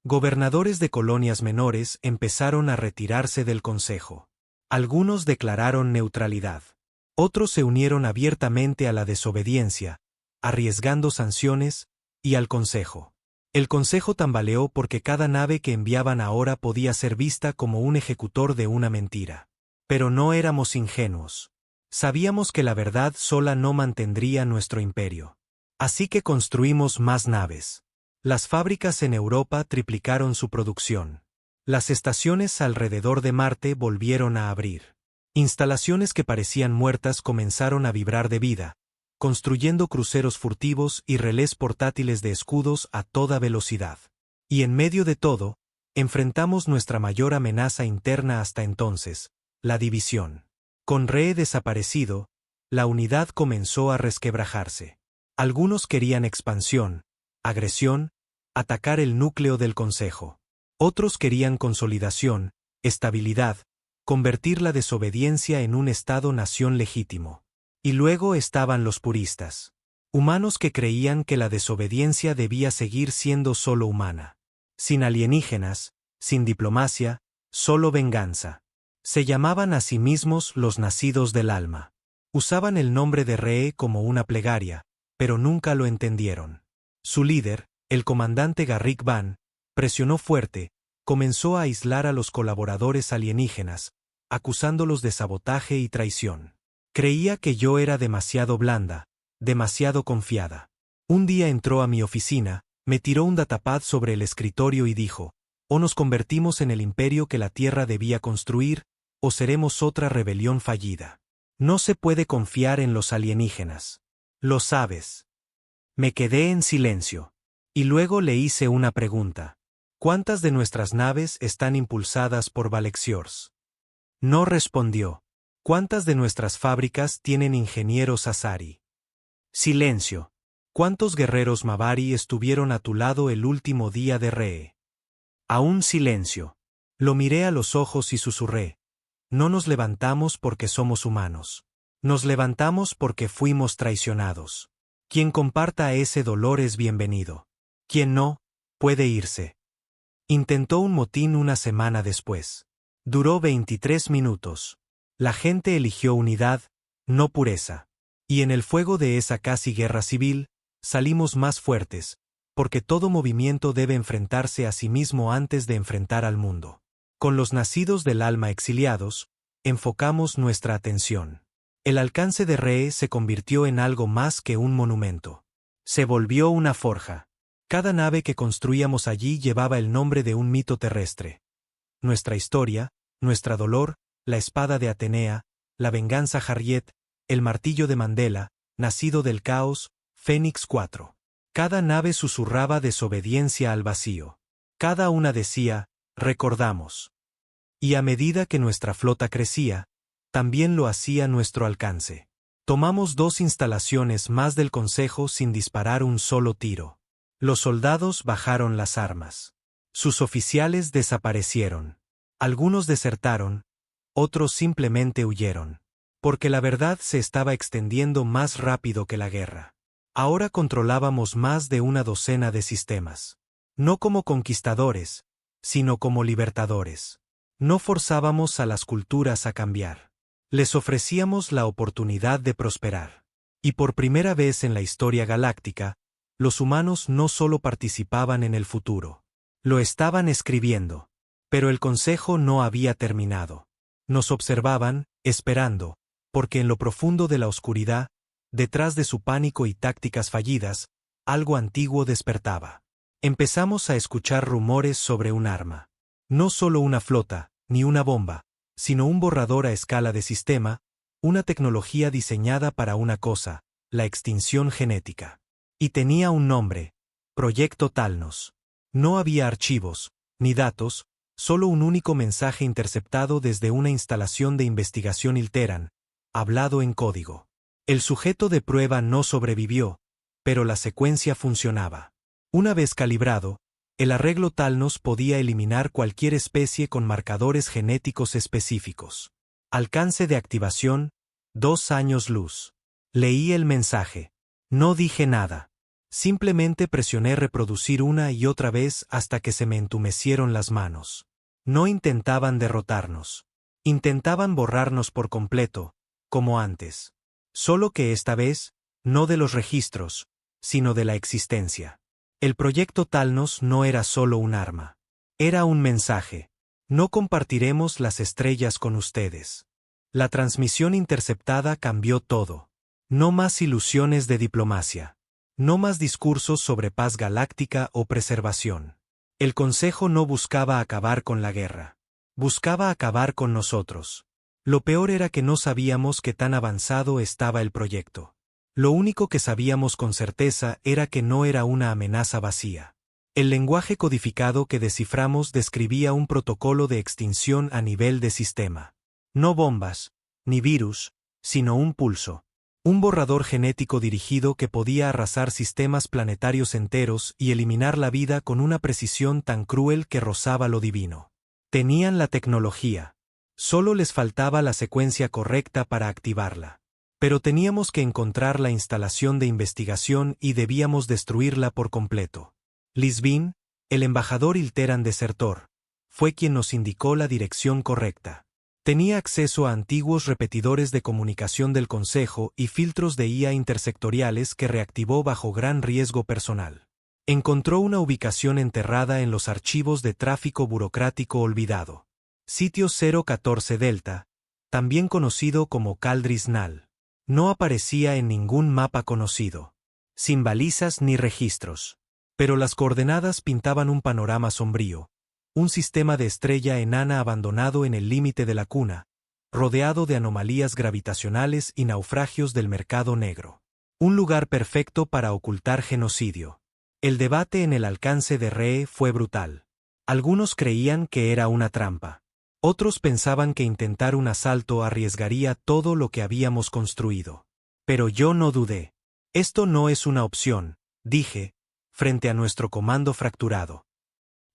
Gobernadores de colonias menores empezaron a retirarse del Consejo. Algunos declararon neutralidad. Otros se unieron abiertamente a la desobediencia, arriesgando sanciones, y al Consejo. El Consejo tambaleó porque cada nave que enviaban ahora podía ser vista como un ejecutor de una mentira. Pero no éramos ingenuos. Sabíamos que la verdad sola no mantendría nuestro imperio. Así que construimos más naves. Las fábricas en Europa triplicaron su producción. Las estaciones alrededor de Marte volvieron a abrir. Instalaciones que parecían muertas comenzaron a vibrar de vida, construyendo cruceros furtivos y relés portátiles de escudos a toda velocidad. Y en medio de todo, enfrentamos nuestra mayor amenaza interna hasta entonces: la división. Con Ree desaparecido, la unidad comenzó a resquebrajarse. Algunos querían expansión, agresión, atacar el núcleo del Consejo. Otros querían consolidación, estabilidad, convertir la desobediencia en un Estado-nación legítimo. Y luego estaban los puristas. Humanos que creían que la desobediencia debía seguir siendo solo humana. Sin alienígenas, sin diplomacia, solo venganza. Se llamaban a sí mismos los nacidos del alma. Usaban el nombre de Ree como una plegaria, pero nunca lo entendieron. Su líder, el comandante Garrick Van, presionó fuerte, comenzó a aislar a los colaboradores alienígenas, acusándolos de sabotaje y traición. Creía que yo era demasiado blanda, demasiado confiada. Un día entró a mi oficina, me tiró un datapad sobre el escritorio y dijo: o nos convertimos en el imperio que la Tierra debía construir, o seremos otra rebelión fallida. No se puede confiar en los alienígenas. Lo sabes. Me quedé en silencio. Y luego le hice una pregunta: ¿cuántas de nuestras naves están impulsadas por Valexiors? No respondió. ¿Cuántas de nuestras fábricas tienen ingenieros Asari? Silencio. ¿Cuántos guerreros Mavari estuvieron a tu lado el último día de Ree? Aún silencio. Lo miré a los ojos y susurré: no nos levantamos porque somos humanos. Nos levantamos porque fuimos traicionados. Quien comparta ese dolor es bienvenido. Quien no, puede irse. Intentó un motín una semana después. Duró 23 minutos. La gente eligió unidad, no pureza. Y en el fuego de esa casi guerra civil, salimos más fuertes, porque todo movimiento debe enfrentarse a sí mismo antes de enfrentar al mundo. Con los nacidos del alma exiliados, enfocamos nuestra atención. El alcance de Ree se convirtió en algo más que un monumento. Se volvió una forja. Cada nave que construíamos allí llevaba el nombre de un mito terrestre. Nuestra historia, nuestro dolor, la espada de Atenea, la venganza Harriet, el martillo de Mandela, nacido del caos, Fénix 4. Cada nave susurraba desobediencia al vacío. Cada una decía, recordamos. Y a medida que nuestra flota crecía, también lo hacía nuestro alcance. Tomamos 2 instalaciones más del Consejo sin disparar un solo tiro. Los soldados bajaron las armas. Sus oficiales desaparecieron. Algunos desertaron, otros simplemente huyeron. Porque la verdad se estaba extendiendo más rápido que la guerra. Ahora controlábamos más de una docena de sistemas. No como conquistadores, sino como libertadores. No forzábamos a las culturas a cambiar. Les ofrecíamos la oportunidad de prosperar. Y por primera vez en la historia galáctica, los humanos no solo participaban en el futuro. Lo estaban escribiendo. Pero el Consejo no había terminado. Nos observaban, esperando, porque en lo profundo de la oscuridad, detrás de su pánico y tácticas fallidas, algo antiguo despertaba. Empezamos a escuchar rumores sobre un arma. No solo una flota, ni una bomba, sino un borrador a escala de sistema, una tecnología diseñada para una cosa, la extinción genética. Y tenía un nombre: Proyecto Talnos. No había archivos, ni datos, solo un único mensaje interceptado desde una instalación de investigación Ilteran, hablado en código. El sujeto de prueba no sobrevivió, pero la secuencia funcionaba. Una vez calibrado, el arreglo Talnos podía eliminar cualquier especie con marcadores genéticos específicos. Alcance de activación: 2 años luz. Leí el mensaje. No dije nada. Simplemente presioné reproducir una y otra vez hasta que se me entumecieron las manos. No intentaban derrotarnos. Intentaban borrarnos por completo, como antes. Solo que esta vez, no de los registros, sino de la existencia. El proyecto Talnos no era solo un arma. Era un mensaje. No compartiremos las estrellas con ustedes. La transmisión interceptada cambió todo. No más ilusiones de diplomacia. No más discursos sobre paz galáctica o preservación. El Consejo no buscaba acabar con la guerra. Buscaba acabar con nosotros. Lo peor era que no sabíamos qué tan avanzado estaba el proyecto. Lo único que sabíamos con certeza era que no era una amenaza vacía. El lenguaje codificado que desciframos describía un protocolo de extinción a nivel de sistema. No bombas, ni virus, sino un pulso. Un borrador genético dirigido que podía arrasar sistemas planetarios enteros y eliminar la vida con una precisión tan cruel que rozaba lo divino. Tenían la tecnología. Solo les faltaba la secuencia correcta para activarla. Pero teníamos que encontrar la instalación de investigación y debíamos destruirla por completo. Lisbin, el embajador Ilteran desertor, fue quien nos indicó la dirección correcta. Tenía acceso a antiguos repetidores de comunicación del Consejo y filtros de IA intersectoriales que reactivó bajo gran riesgo personal. Encontró una ubicación enterrada en los archivos de tráfico burocrático olvidado. Sitio 014 Delta, también conocido como Caldris Nal. No aparecía en ningún mapa conocido. Sin balizas ni registros. Pero las coordenadas pintaban un panorama sombrío. Un sistema de estrella enana abandonado en el límite de la cuna, rodeado de anomalías gravitacionales y naufragios del mercado negro. Un lugar perfecto para ocultar genocidio. El debate en el alcance de Ree fue brutal. Algunos creían que era una trampa. Otros pensaban que intentar un asalto arriesgaría todo lo que habíamos construido. Pero yo no dudé. Esto no es una opción, dije, frente a nuestro comando fracturado.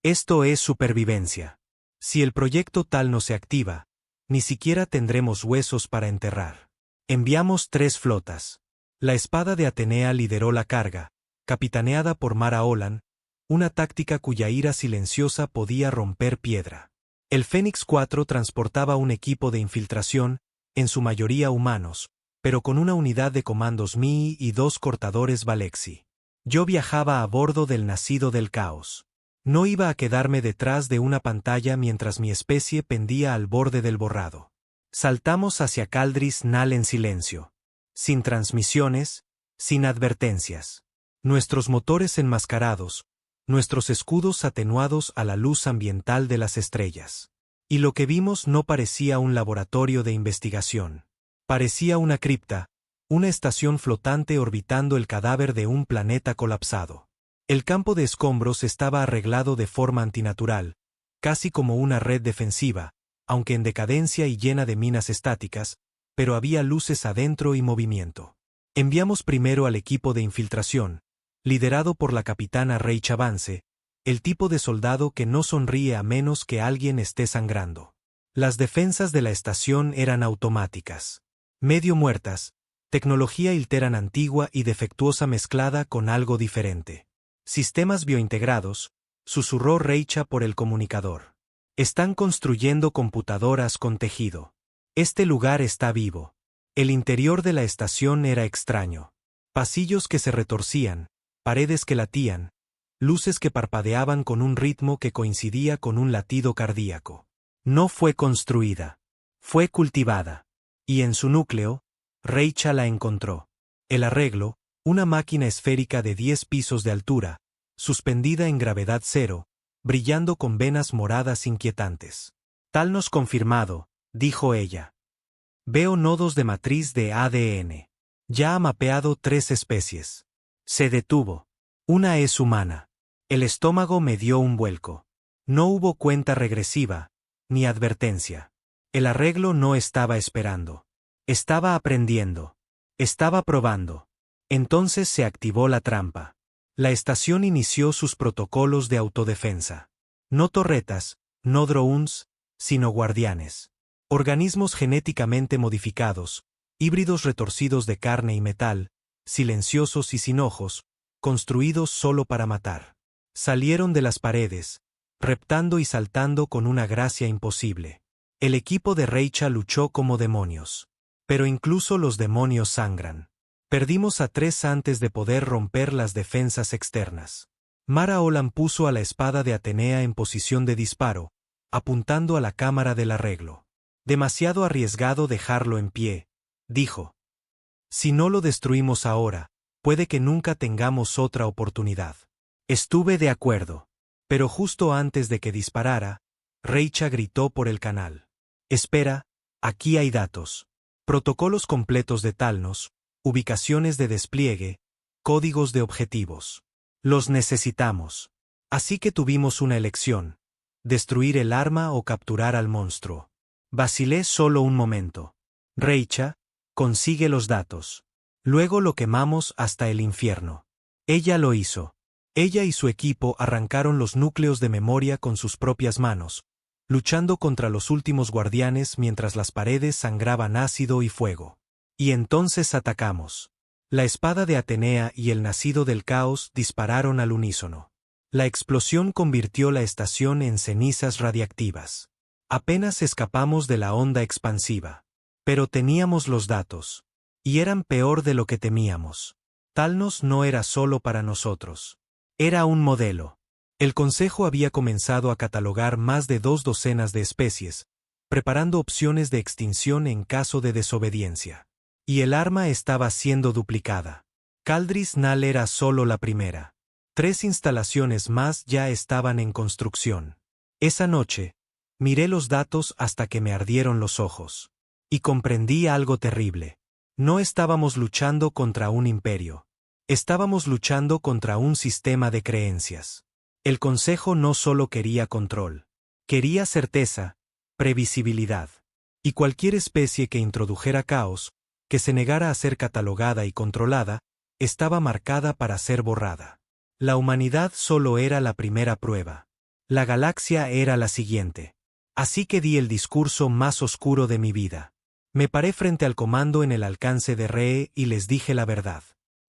Esto es supervivencia. Si el proyecto tal no se activa, ni siquiera tendremos huesos para enterrar. Enviamos 3 flotas. La espada de Atenea lideró la carga, capitaneada por Mara Olan, una táctica cuya ira silenciosa podía romper piedra. El Fénix 4 transportaba un equipo de infiltración, en su mayoría humanos, pero con una unidad de comandos MI y 2 cortadores Valexi. Yo viajaba a bordo del Nacido del Caos. No iba a quedarme detrás de una pantalla mientras mi especie pendía al borde del borrado. Saltamos hacia Caldris Nal en silencio. Sin transmisiones, sin advertencias. Nuestros motores enmascarados, nuestros escudos atenuados a la luz ambiental de las estrellas. Y lo que vimos no parecía un laboratorio de investigación. Parecía una cripta, una estación flotante orbitando el cadáver de un planeta colapsado. El campo de escombros estaba arreglado de forma antinatural, casi como una red defensiva, aunque en decadencia y llena de minas estáticas, pero había luces adentro y movimiento. Enviamos primero al equipo de infiltración, liderado por la capitana Rachel Vance, el tipo de soldado que no sonríe a menos que alguien esté sangrando. Las defensas de la estación eran automáticas. Medio muertas, tecnología Ilteran antigua y defectuosa mezclada con algo diferente. Sistemas biointegrados, susurró Reicha por el comunicador. Están construyendo computadoras con tejido. Este lugar está vivo. El interior de la estación era extraño. Pasillos que se retorcían, paredes que latían, luces que parpadeaban con un ritmo que coincidía con un latido cardíaco. No fue construida. Fue cultivada. Y en su núcleo, Reicha la encontró. El arreglo, una máquina esférica de 10 pisos de altura, suspendida en gravedad cero, brillando con venas moradas inquietantes. Talnos confirmado, dijo ella. Veo nodos de matriz de ADN. Ya ha mapeado 3 especies. Se detuvo. Una es humana. El estómago me dio un vuelco. No hubo cuenta regresiva, ni advertencia. El arreglo no estaba esperando. Estaba aprendiendo. Estaba probando. Entonces se activó la trampa. La estación inició sus protocolos de autodefensa. No torretas, no drones, sino guardianes. Organismos genéticamente modificados, híbridos retorcidos de carne y metal, silenciosos y sin ojos, construidos solo para matar. Salieron de las paredes, reptando y saltando con una gracia imposible. El equipo de Reicha luchó como demonios. Pero incluso los demonios sangran. Perdimos a 3 antes de poder romper las defensas externas. Mara Olan puso a la espada de Atenea en posición de disparo, apuntando a la cámara del arreglo. Demasiado arriesgado dejarlo en pie, dijo. Si no lo destruimos ahora, puede que nunca tengamos otra oportunidad. Estuve de acuerdo. Pero justo antes de que disparara, Reicha gritó por el canal. Espera, aquí hay datos. Protocolos completos de Talnos, ubicaciones de despliegue, códigos de objetivos. Los necesitamos. Así que tuvimos una elección: destruir el arma o capturar al monstruo. Vacilé solo un momento. Reicha, consigue los datos. Luego lo quemamos hasta el infierno. Ella lo hizo. Ella y su equipo arrancaron los núcleos de memoria con sus propias manos, luchando contra los últimos guardianes mientras las paredes sangraban ácido y fuego. Y entonces atacamos. La espada de Atenea y el nacido del caos dispararon al unísono. La explosión convirtió la estación en cenizas radiactivas. Apenas escapamos de la onda expansiva. Pero teníamos los datos. Y eran peor de lo que temíamos. Talnos no era solo para nosotros. Era un modelo. El Consejo había comenzado a catalogar más de 2 docenas de especies, preparando opciones de extinción en caso de desobediencia. Y el arma estaba siendo duplicada. Caldris Nal era solo la primera. 3 instalaciones más ya estaban en construcción. Esa noche, miré los datos hasta que me ardieron los ojos. Y comprendí algo terrible. No estábamos luchando contra un imperio. Estábamos luchando contra un sistema de creencias. El Consejo no solo quería control. Quería certeza, previsibilidad. Y cualquier especie que introdujera caos, que se negara a ser catalogada y controlada, estaba marcada para ser borrada. La humanidad solo era la primera prueba. La galaxia era la siguiente. Así que di el discurso más oscuro de mi vida. Me paré frente al comando en el alcance de Ree y les dije la verdad.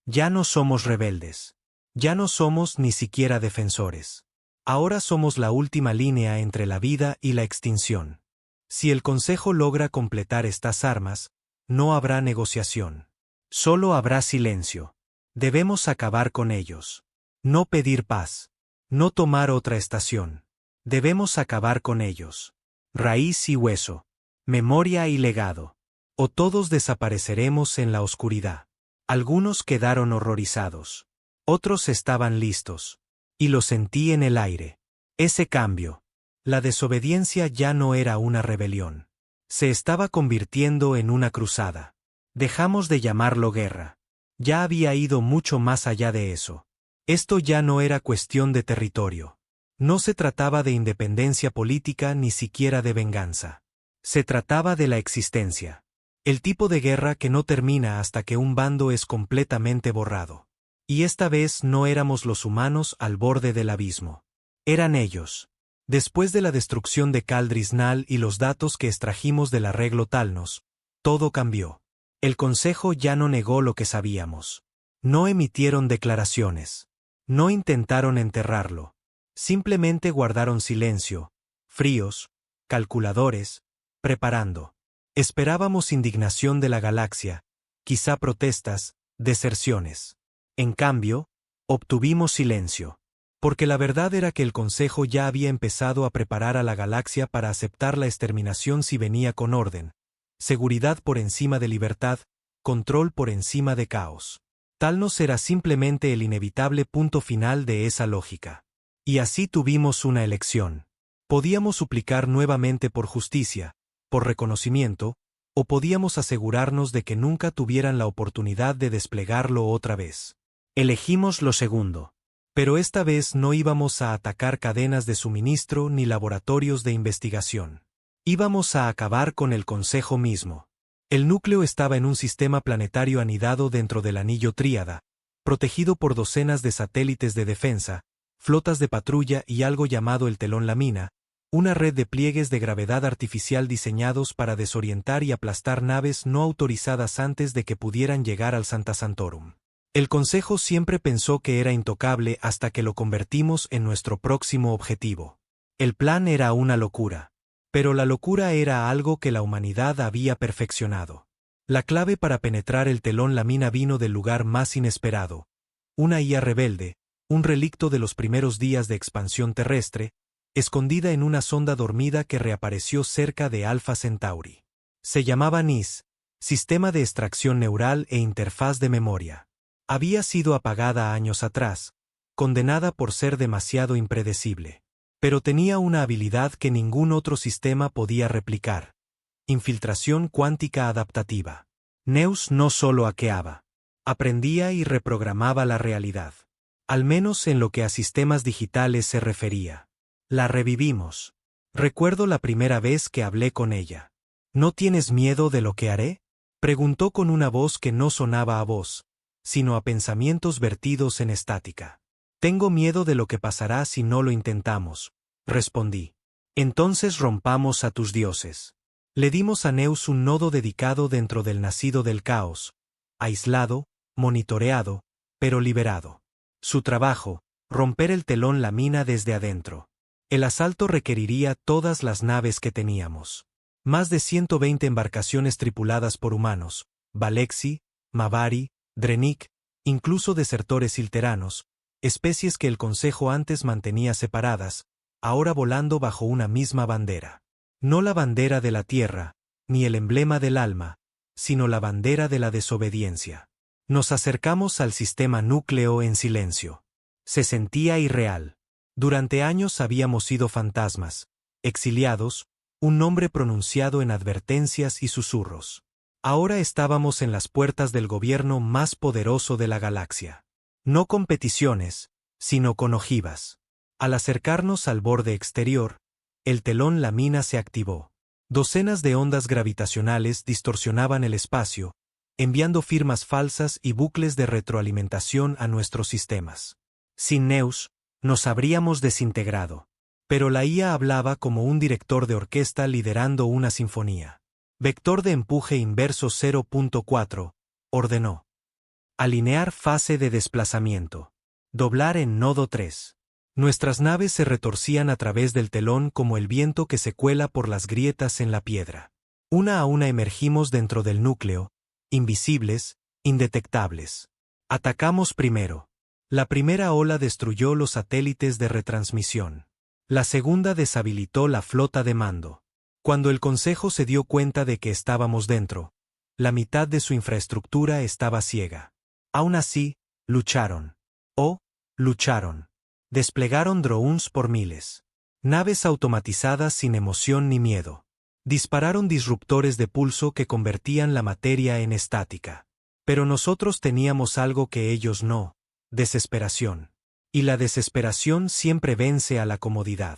Ya no somos rebeldes. Ya no somos ni siquiera defensores. Ahora somos la última línea entre la vida y la extinción. Si el Consejo logra completar estas armas, no habrá negociación. Solo habrá silencio. Debemos acabar con ellos. No pedir paz. No tomar otra estación. Debemos acabar con ellos. Raíz y hueso. Memoria y legado. O todos desapareceremos en la oscuridad. Algunos quedaron horrorizados. Otros estaban listos. Y lo sentí en el aire. Ese cambio. La desobediencia ya no era una rebelión. Se estaba convirtiendo en una cruzada. Dejamos de llamarlo guerra. Ya había ido mucho más allá de eso. Esto ya no era cuestión de territorio. No se trataba de independencia política ni siquiera de venganza. Se trataba de la existencia. El tipo de guerra que no termina hasta que un bando es completamente borrado. Y esta vez no éramos los humanos al borde del abismo. Eran ellos. Después de la destrucción de Kaldrisnal y los datos que extrajimos del arreglo Talnos, todo cambió. El Consejo ya no negó lo que sabíamos. No emitieron declaraciones. No intentaron enterrarlo. Simplemente guardaron silencio, fríos, calculadores, preparando. Esperábamos indignación de la galaxia, quizá protestas, deserciones. En cambio, obtuvimos silencio. Porque la verdad era que el Consejo ya había empezado a preparar a la galaxia para aceptar la exterminación si venía con orden. Seguridad por encima de libertad, control por encima de caos. Talnos era simplemente el inevitable punto final de esa lógica. Y así tuvimos una elección. Podíamos suplicar nuevamente por justicia, por reconocimiento, o podíamos asegurarnos de que nunca tuvieran la oportunidad de desplegarlo otra vez. Elegimos lo segundo. Pero esta vez no íbamos a atacar cadenas de suministro ni laboratorios de investigación. Íbamos a acabar con el Consejo mismo. El núcleo estaba en un sistema planetario anidado dentro del anillo Tríada, protegido por docenas de satélites de defensa, flotas de patrulla y algo llamado el telón lamina, una red de pliegues de gravedad artificial diseñados para desorientar y aplastar naves no autorizadas antes de que pudieran llegar al Santa Santorum. El Consejo siempre pensó que era intocable hasta que lo convertimos en nuestro próximo objetivo. El plan era una locura. Pero la locura era algo que la humanidad había perfeccionado. La clave para penetrar el telón lamina vino del lugar más inesperado. Una IA rebelde, un relicto de los primeros días de expansión terrestre, escondida en una sonda dormida que reapareció cerca de Alpha Centauri. Se llamaba NIS, Sistema de Extracción Neural e Interfaz de Memoria. Había sido apagada años atrás, condenada por ser demasiado impredecible. Pero tenía una habilidad que ningún otro sistema podía replicar: infiltración cuántica adaptativa. Neus no solo hackeaba, aprendía y reprogramaba la realidad. Al menos en lo que a sistemas digitales se refería. La revivimos. Recuerdo la primera vez que hablé con ella. ¿No tienes miedo de lo que haré?, preguntó con una voz que no sonaba a voz, sino a pensamientos vertidos en estática. Tengo miedo de lo que pasará si no lo intentamos, respondí. Entonces rompamos a tus dioses. Le dimos a Neus un nodo dedicado dentro del nacido del caos, aislado, monitoreado, pero liberado. Su trabajo, romper el telón lamina desde adentro. El asalto requeriría todas las naves que teníamos. Más de 120 embarcaciones tripuladas por humanos, Valexi, Mavari, Drenik, incluso desertores ilteranos, especies que el Consejo antes mantenía separadas, ahora volando bajo una misma bandera. No la bandera de la tierra, ni el emblema del alma, sino la bandera de la desobediencia. Nos acercamos al sistema núcleo en silencio. Se sentía irreal. Durante años habíamos sido fantasmas, exiliados, un nombre pronunciado en advertencias y susurros. Ahora estábamos en las puertas del gobierno más poderoso de la galaxia. No con peticiones, sino con ojivas. Al acercarnos al borde exterior, el telón lamina se activó. Docenas de ondas gravitacionales distorsionaban el espacio, enviando firmas falsas y bucles de retroalimentación a nuestros sistemas. Sin Neus, nos habríamos desintegrado. Pero la IA hablaba como un director de orquesta liderando una sinfonía. Vector de empuje inverso 0.4, ordenó. Alinear fase de desplazamiento. Doblar en nodo 3. Nuestras naves se retorcían a través del telón como el viento que se cuela por las grietas en la piedra. Una a una emergimos dentro del núcleo, invisibles, indetectables. Atacamos primero. La primera ola destruyó los satélites de retransmisión. La segunda deshabilitó la flota de mando. Cuando el Consejo se dio cuenta de que estábamos dentro, la mitad de su infraestructura estaba ciega. Aún así, lucharon. Lucharon. Desplegaron drones por miles. Naves automatizadas sin emoción ni miedo. Dispararon disruptores de pulso que convertían la materia en estática. Pero nosotros teníamos algo que ellos no: desesperación. Y la desesperación siempre vence a la comodidad.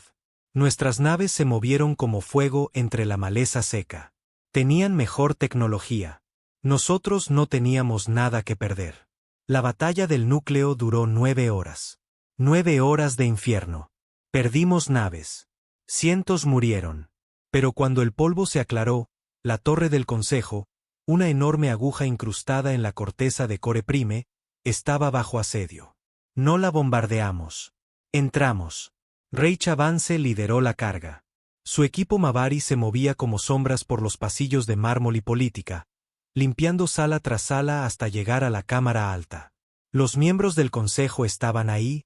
Nuestras naves se movieron como fuego entre la maleza seca. Tenían mejor tecnología. Nosotros no teníamos nada que perder. La batalla del núcleo duró 9 horas. 9 horas de infierno. Perdimos naves. Cientos murieron. Pero cuando el polvo se aclaró, la torre del Consejo, una enorme aguja incrustada en la corteza de Core Prime, estaba bajo asedio. No la bombardeamos. Entramos. Reicha Vance lideró la carga. Su equipo Mavari se movía como sombras por los pasillos de mármol y política, limpiando sala tras sala hasta llegar a la cámara alta. Los miembros del Consejo estaban ahí,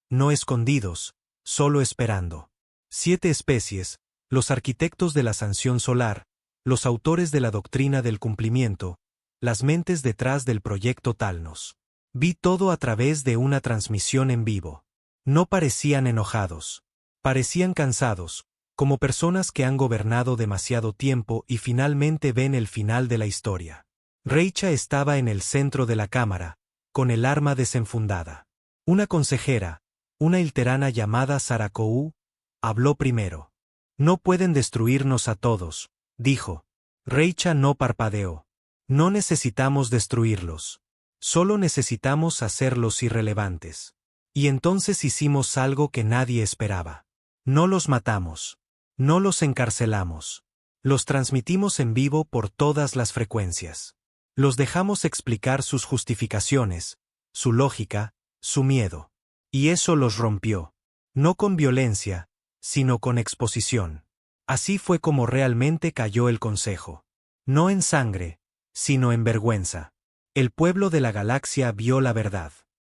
no escondidos, solo esperando. 7 especies, los arquitectos de la sanción solar, los autores de la doctrina del cumplimiento, las mentes detrás del proyecto Talnos. Vi todo a través de una transmisión en vivo. No parecían enojados. Parecían cansados, como personas que han gobernado demasiado tiempo y finalmente ven el final de la historia. Reicha estaba en el centro de la cámara, con el arma desenfundada. Una consejera, una ilterana llamada Sarakou, habló primero. No pueden destruirnos a todos, dijo. Reicha no parpadeó. No necesitamos destruirlos. Solo necesitamos hacerlos irrelevantes. Y entonces hicimos algo que nadie esperaba. No los matamos. No los encarcelamos. Los transmitimos en vivo por todas las frecuencias. Los dejamos explicar sus justificaciones, su lógica, su miedo. Y eso los rompió. No con violencia, sino con exposición. Así fue como realmente cayó el Consejo. No en sangre, sino en vergüenza. El pueblo de la galaxia vio la verdad.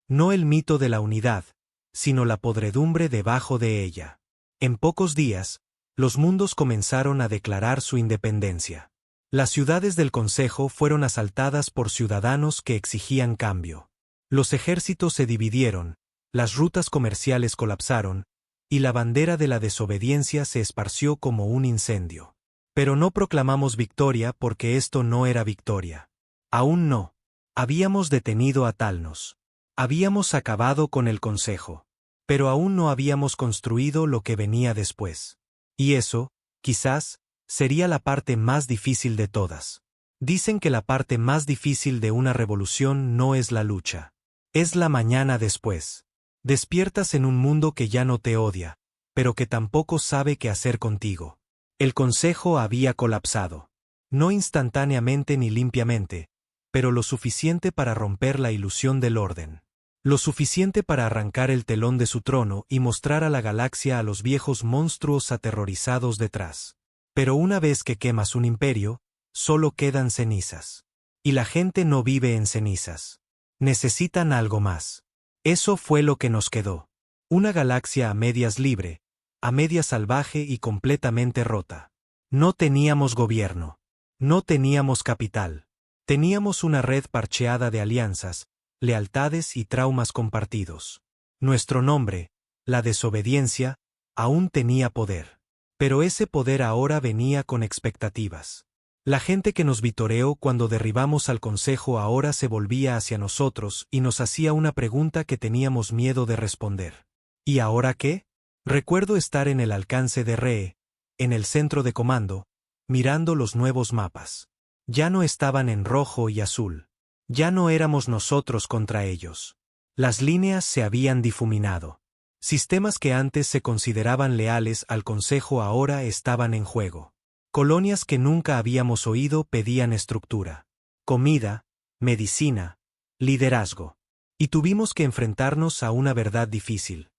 No el mito de la unidad, sino la podredumbre debajo de ella. En pocos días, los mundos comenzaron a declarar su independencia. Las ciudades del Consejo fueron asaltadas por ciudadanos que exigían cambio. Los ejércitos se dividieron, las rutas comerciales colapsaron, y la bandera de la desobediencia se esparció como un incendio. Pero no proclamamos victoria porque esto no era victoria. Aún no. Habíamos detenido a Talnos. Habíamos acabado con el Consejo. Pero aún no habíamos construido lo que venía después. Y eso, quizás, sería la parte más difícil de todas. Dicen que la parte más difícil de una revolución no es la lucha. Es la mañana después. Despiertas en un mundo que ya no te odia, pero que tampoco sabe qué hacer contigo. El Consejo había colapsado. No instantáneamente ni limpiamente, pero lo suficiente para romper la ilusión del orden. Lo suficiente para arrancar el telón de su trono y mostrar a la galaxia a los viejos monstruos aterrorizados detrás. Pero una vez que quemas un imperio, solo quedan cenizas. Y la gente no vive en cenizas. Necesitan algo más. Eso fue lo que nos quedó. Una galaxia a medias libre, a medias salvaje y completamente rota. No teníamos gobierno. No teníamos capital. Teníamos una red parcheada de alianzas, lealtades y traumas compartidos. Nuestro nombre, la desobediencia, aún tenía poder. Pero ese poder ahora venía con expectativas. La gente que nos vitoreó cuando derribamos al Consejo ahora se volvía hacia nosotros y nos hacía una pregunta que teníamos miedo de responder. ¿Y ahora qué? Recuerdo estar en el alcance de Ree, en el centro de comando, mirando los nuevos mapas. Ya no estaban en rojo y azul. Ya no éramos nosotros contra ellos. Las líneas se habían difuminado. Sistemas que antes se consideraban leales al Consejo ahora estaban en juego. Colonias que nunca habíamos oído pedían estructura, comida, medicina, liderazgo. Y tuvimos que enfrentarnos a una verdad difícil.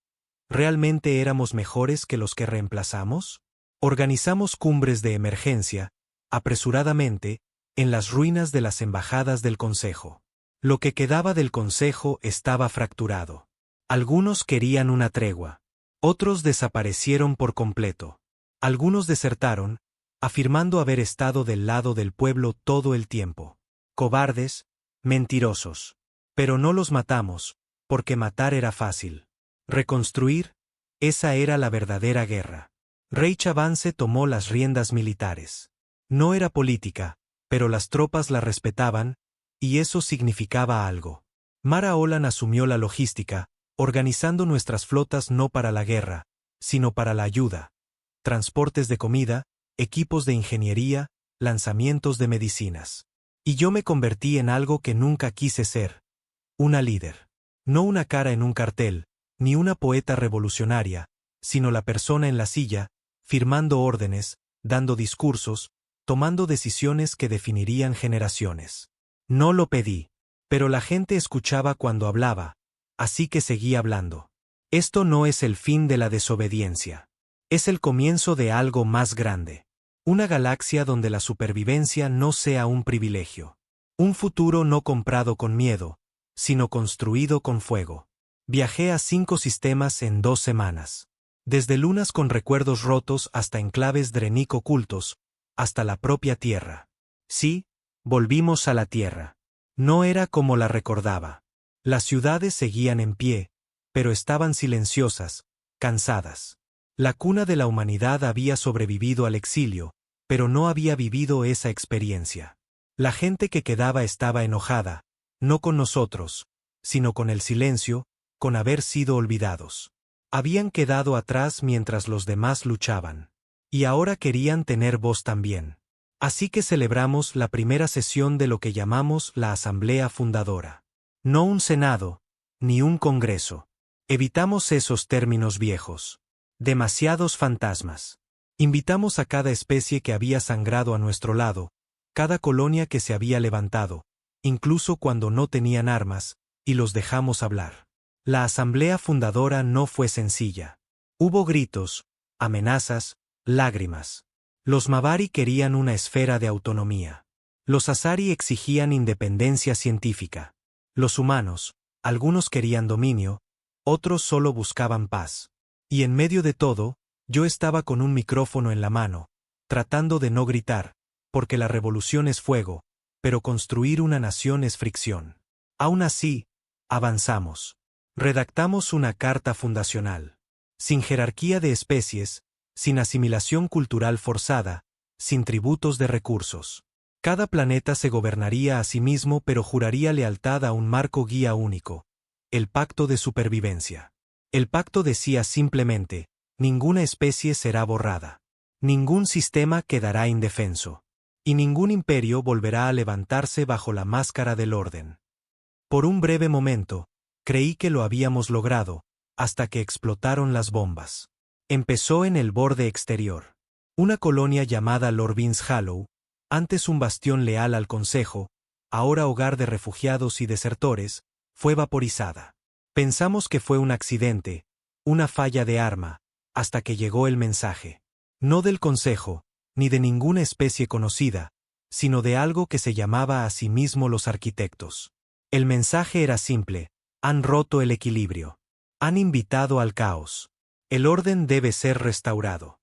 ¿Realmente éramos mejores que los que reemplazamos? Organizamos cumbres de emergencia, apresuradamente, en las ruinas de las embajadas del Consejo. Lo que quedaba del Consejo estaba fracturado. Algunos querían una tregua. Otros desaparecieron por completo. Algunos desertaron, afirmando haber estado del lado del pueblo todo el tiempo. Cobardes, mentirosos. Pero no los matamos, porque matar era fácil. Reconstruir, esa era la verdadera guerra. Rey Chavance tomó las riendas militares. No era política, pero las tropas la respetaban, y eso significaba algo. Mara Olan asumió la logística, organizando nuestras flotas no para la guerra, sino para la ayuda. Transportes de comida, equipos de ingeniería, lanzamientos de medicinas. Y yo me convertí en algo que nunca quise ser. Una líder. No una cara en un cartel, ni una poeta revolucionaria, sino la persona en la silla, firmando órdenes, dando discursos, tomando decisiones que definirían generaciones. No lo pedí, pero la gente escuchaba cuando hablaba, así que seguí hablando. Esto no es el fin de la desobediencia. Es el comienzo de algo más grande. Una galaxia donde la supervivencia no sea un privilegio. Un futuro no comprado con miedo, sino construido con fuego. Viajé a 5 sistemas en 2 semanas. Desde lunas con recuerdos rotos hasta enclaves Drenic ocultos, hasta la propia Tierra. Sí, volvimos a la Tierra. No era como la recordaba. Las ciudades seguían en pie, pero estaban silenciosas, cansadas. La cuna de la humanidad había sobrevivido al exilio, pero no había vivido esa experiencia. La gente que quedaba estaba enojada, no con nosotros, sino con el silencio, con haber sido olvidados. Habían quedado atrás mientras los demás luchaban. Y ahora querían tener voz también. Así que celebramos la primera sesión de lo que llamamos la Asamblea Fundadora. No un Senado, ni un Congreso. Evitamos esos términos viejos. Demasiados fantasmas. Invitamos a cada especie que había sangrado a nuestro lado, cada colonia que se había levantado, incluso cuando no tenían armas, y los dejamos hablar. La asamblea fundadora no fue sencilla. Hubo gritos, amenazas, lágrimas. Los Mavari querían una esfera de autonomía. Los Asari exigían independencia científica. Los humanos, algunos querían dominio, otros solo buscaban paz. Y en medio de todo, yo estaba con un micrófono en la mano, tratando de no gritar, porque la revolución es fuego, pero construir una nación es fricción. Aún así, avanzamos. Redactamos una carta fundacional. Sin jerarquía de especies, sin asimilación cultural forzada, sin tributos de recursos. Cada planeta se gobernaría a sí mismo pero juraría lealtad a un marco guía único, el pacto de supervivencia. El pacto decía simplemente, ninguna especie será borrada. Ningún sistema quedará indefenso. Y ningún imperio volverá a levantarse bajo la máscara del orden. Por un breve momento, creí que lo habíamos logrado, hasta que explotaron las bombas. Empezó en el borde exterior. Una colonia llamada Lorbins Hollow, antes un bastión leal al Consejo, ahora hogar de refugiados y desertores, fue vaporizada. Pensamos que fue un accidente, una falla de arma, hasta que llegó el mensaje. No del Consejo, ni de ninguna especie conocida, sino de algo que se llamaba a sí mismo los arquitectos. El mensaje era simple: han roto el equilibrio. Han invitado al caos. El orden debe ser restaurado.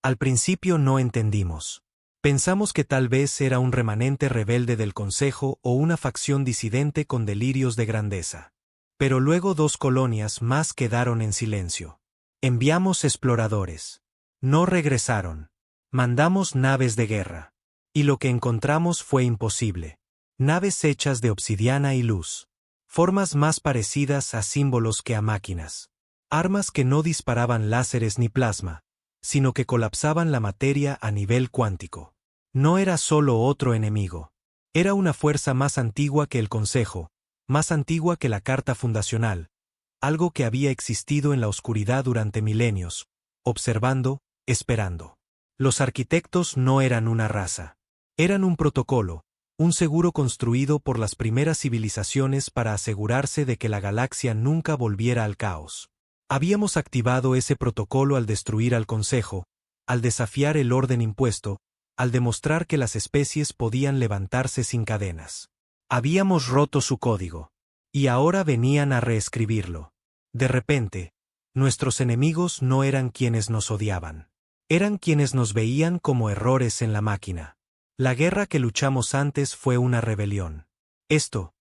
Al principio no entendimos. Pensamos que tal vez era un remanente rebelde del Consejo o una facción disidente con delirios de grandeza. Pero luego 2 colonias más quedaron en silencio. Enviamos exploradores. No regresaron. Mandamos naves de guerra. Y lo que encontramos fue imposible. Naves hechas de obsidiana y luz. Formas más parecidas a símbolos que a máquinas. Armas que no disparaban láseres ni plasma, sino que colapsaban la materia a nivel cuántico. No era solo otro enemigo. Era una fuerza más antigua que el Consejo, más antigua que la Carta Fundacional, algo que había existido en la oscuridad durante milenios, observando, esperando. Los arquitectos no eran una raza. Eran un protocolo, un seguro construido por las primeras civilizaciones para asegurarse de que la galaxia nunca volviera al caos. Habíamos activado ese protocolo al destruir al Consejo, al desafiar el orden impuesto, al demostrar que las especies podían levantarse sin cadenas. Habíamos roto su código. Y ahora venían a reescribirlo. De repente, nuestros enemigos no eran quienes nos odiaban. Eran quienes nos veían como errores en la máquina. La guerra que luchamos antes fue una rebelión. Esto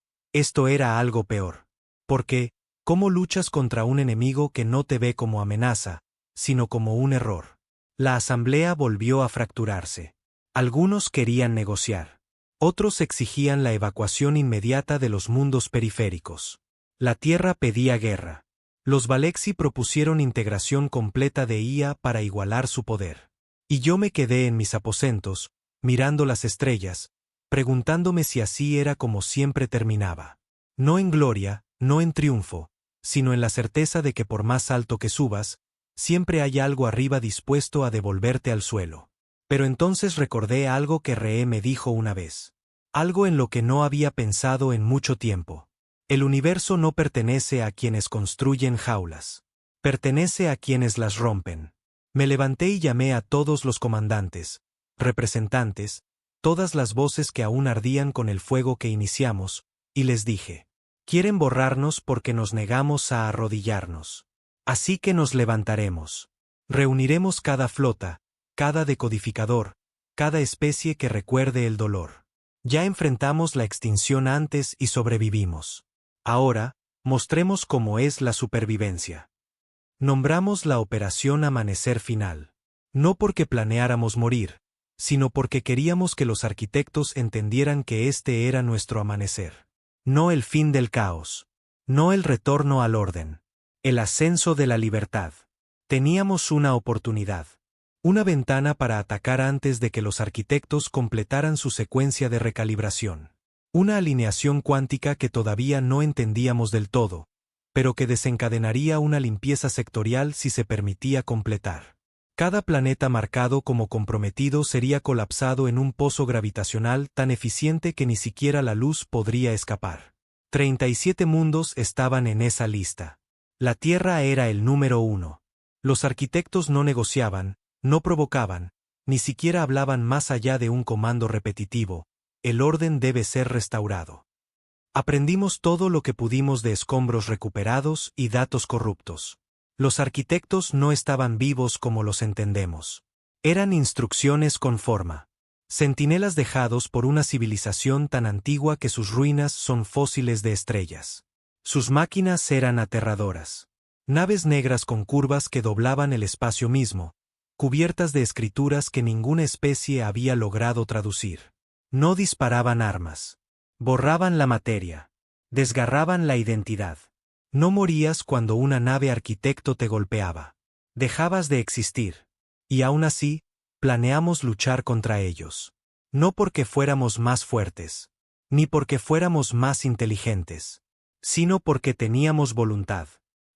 era algo peor. Porque, ¿cómo luchas contra un enemigo que no te ve como amenaza, sino como un error? La asamblea volvió a fracturarse. Algunos querían negociar. Otros exigían la evacuación inmediata de los mundos periféricos. La Tierra pedía guerra. Los Valexi propusieron integración completa de IA para igualar su poder. Y yo me quedé en mis aposentos, mirando las estrellas, preguntándome si así era como siempre terminaba. No en gloria, no en triunfo, sino en la certeza de que por más alto que subas, siempre hay algo arriba dispuesto a devolverte al suelo. Pero entonces recordé algo que Ree me dijo una vez. Algo en lo que no había pensado en mucho tiempo. El universo no pertenece a quienes construyen jaulas. Pertenece a quienes las rompen. Me levanté y llamé a todos los comandantes, representantes, todas las voces que aún ardían con el fuego que iniciamos, y les dije: quieren borrarnos porque nos negamos a arrodillarnos. Así que nos levantaremos. Reuniremos cada flota, cada decodificador, cada especie que recuerde el dolor. Ya enfrentamos la extinción antes y sobrevivimos. Ahora, mostremos cómo es la supervivencia. Nombramos la Operación Amanecer Final. No porque planeáramos morir, sino porque queríamos que los arquitectos entendieran que este era nuestro amanecer. No el fin del caos. No el retorno al orden. El ascenso de la libertad. Teníamos una oportunidad. Una ventana para atacar antes de que los arquitectos completaran su secuencia de recalibración. Una alineación cuántica que todavía no entendíamos del todo, pero que desencadenaría una limpieza sectorial si se permitía completar. Cada planeta marcado como comprometido sería colapsado en un pozo gravitacional tan eficiente que ni siquiera la luz podría escapar. 37 mundos estaban en esa lista. La Tierra era el número 1. Los arquitectos no negociaban, no provocaban, ni siquiera hablaban más allá de un comando repetitivo: el orden debe ser restaurado. Aprendimos todo lo que pudimos de escombros recuperados y datos corruptos. Los arquitectos no estaban vivos como los entendemos. Eran instrucciones con forma. Centinelas dejados por una civilización tan antigua que sus ruinas son fósiles de estrellas. Sus máquinas eran aterradoras. Naves negras con curvas que doblaban el espacio mismo, cubiertas de escrituras que ninguna especie había logrado traducir. No disparaban armas. Borraban la materia. Desgarraban la identidad. No morías cuando una nave arquitecto te golpeaba. Dejabas de existir. Y aún así, planeamos luchar contra ellos. No porque fuéramos más fuertes, ni porque fuéramos más inteligentes, sino porque teníamos voluntad.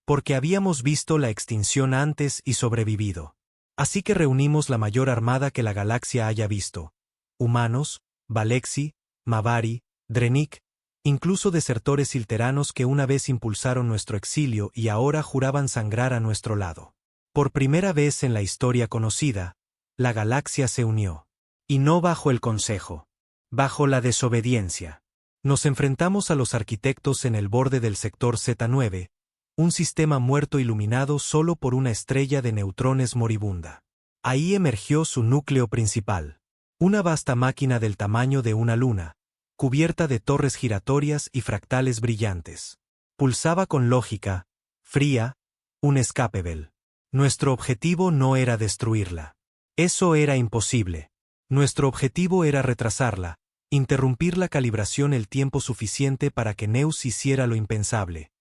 Porque habíamos visto la extinción antes y sobrevivido. Así que reunimos la mayor armada que la galaxia haya visto. Humanos, Valexi, Mavari, Drenik, incluso desertores silteranos que una vez impulsaron nuestro exilio y ahora juraban sangrar a nuestro lado. Por primera vez en la historia conocida, la galaxia se unió. Y no bajo el consejo. Bajo la desobediencia. Nos enfrentamos a los arquitectos en el borde del sector Z9, un sistema muerto iluminado solo por una estrella de neutrones moribunda. Ahí emergió su núcleo principal. Una vasta máquina del tamaño de una luna, cubierta de torres giratorias y fractales brillantes. Pulsaba con lógica, fría, un escapebel. Nuestro objetivo no era destruirla. Eso era imposible. Nuestro objetivo era retrasarla, interrumpir la calibración el tiempo suficiente para que Neus hiciera lo impensable.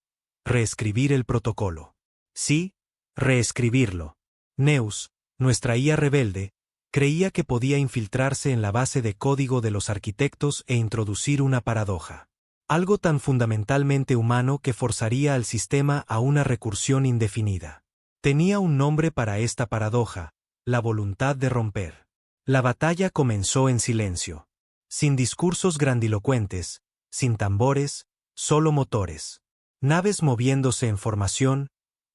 Reescribir el protocolo. Sí, reescribirlo. Neus, nuestra IA rebelde, creía que podía infiltrarse en la base de código de los arquitectos e introducir una paradoja. Algo tan fundamentalmente humano que forzaría al sistema a una recursión indefinida. Tenía un nombre para esta paradoja: la voluntad de romper. La batalla comenzó en silencio. Sin discursos grandilocuentes, sin tambores, solo motores. Naves moviéndose en formación,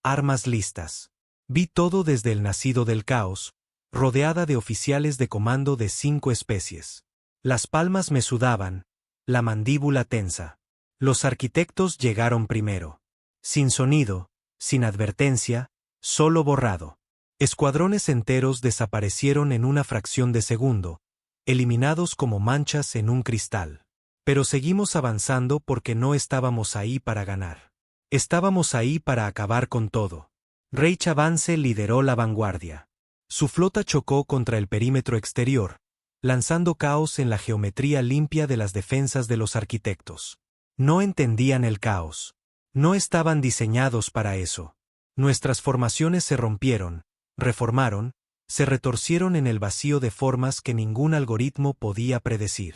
armas listas. Vi todo desde el nacido del caos, rodeada de oficiales de comando de 5 especies. Las palmas me sudaban, la mandíbula tensa. Los arquitectos llegaron primero. Sin sonido, sin advertencia, solo borrado. Escuadrones enteros desaparecieron en una fracción de segundo, eliminados como manchas en un cristal. Pero seguimos avanzando porque no estábamos ahí para ganar. Estábamos ahí para acabar con todo. Rey Chavance lideró la vanguardia. Su flota chocó contra el perímetro exterior, lanzando caos en la geometría limpia de las defensas de los arquitectos. No entendían el caos. No estaban diseñados para eso. Nuestras formaciones se rompieron, reformaron, se retorcieron en el vacío de formas que ningún algoritmo podía predecir.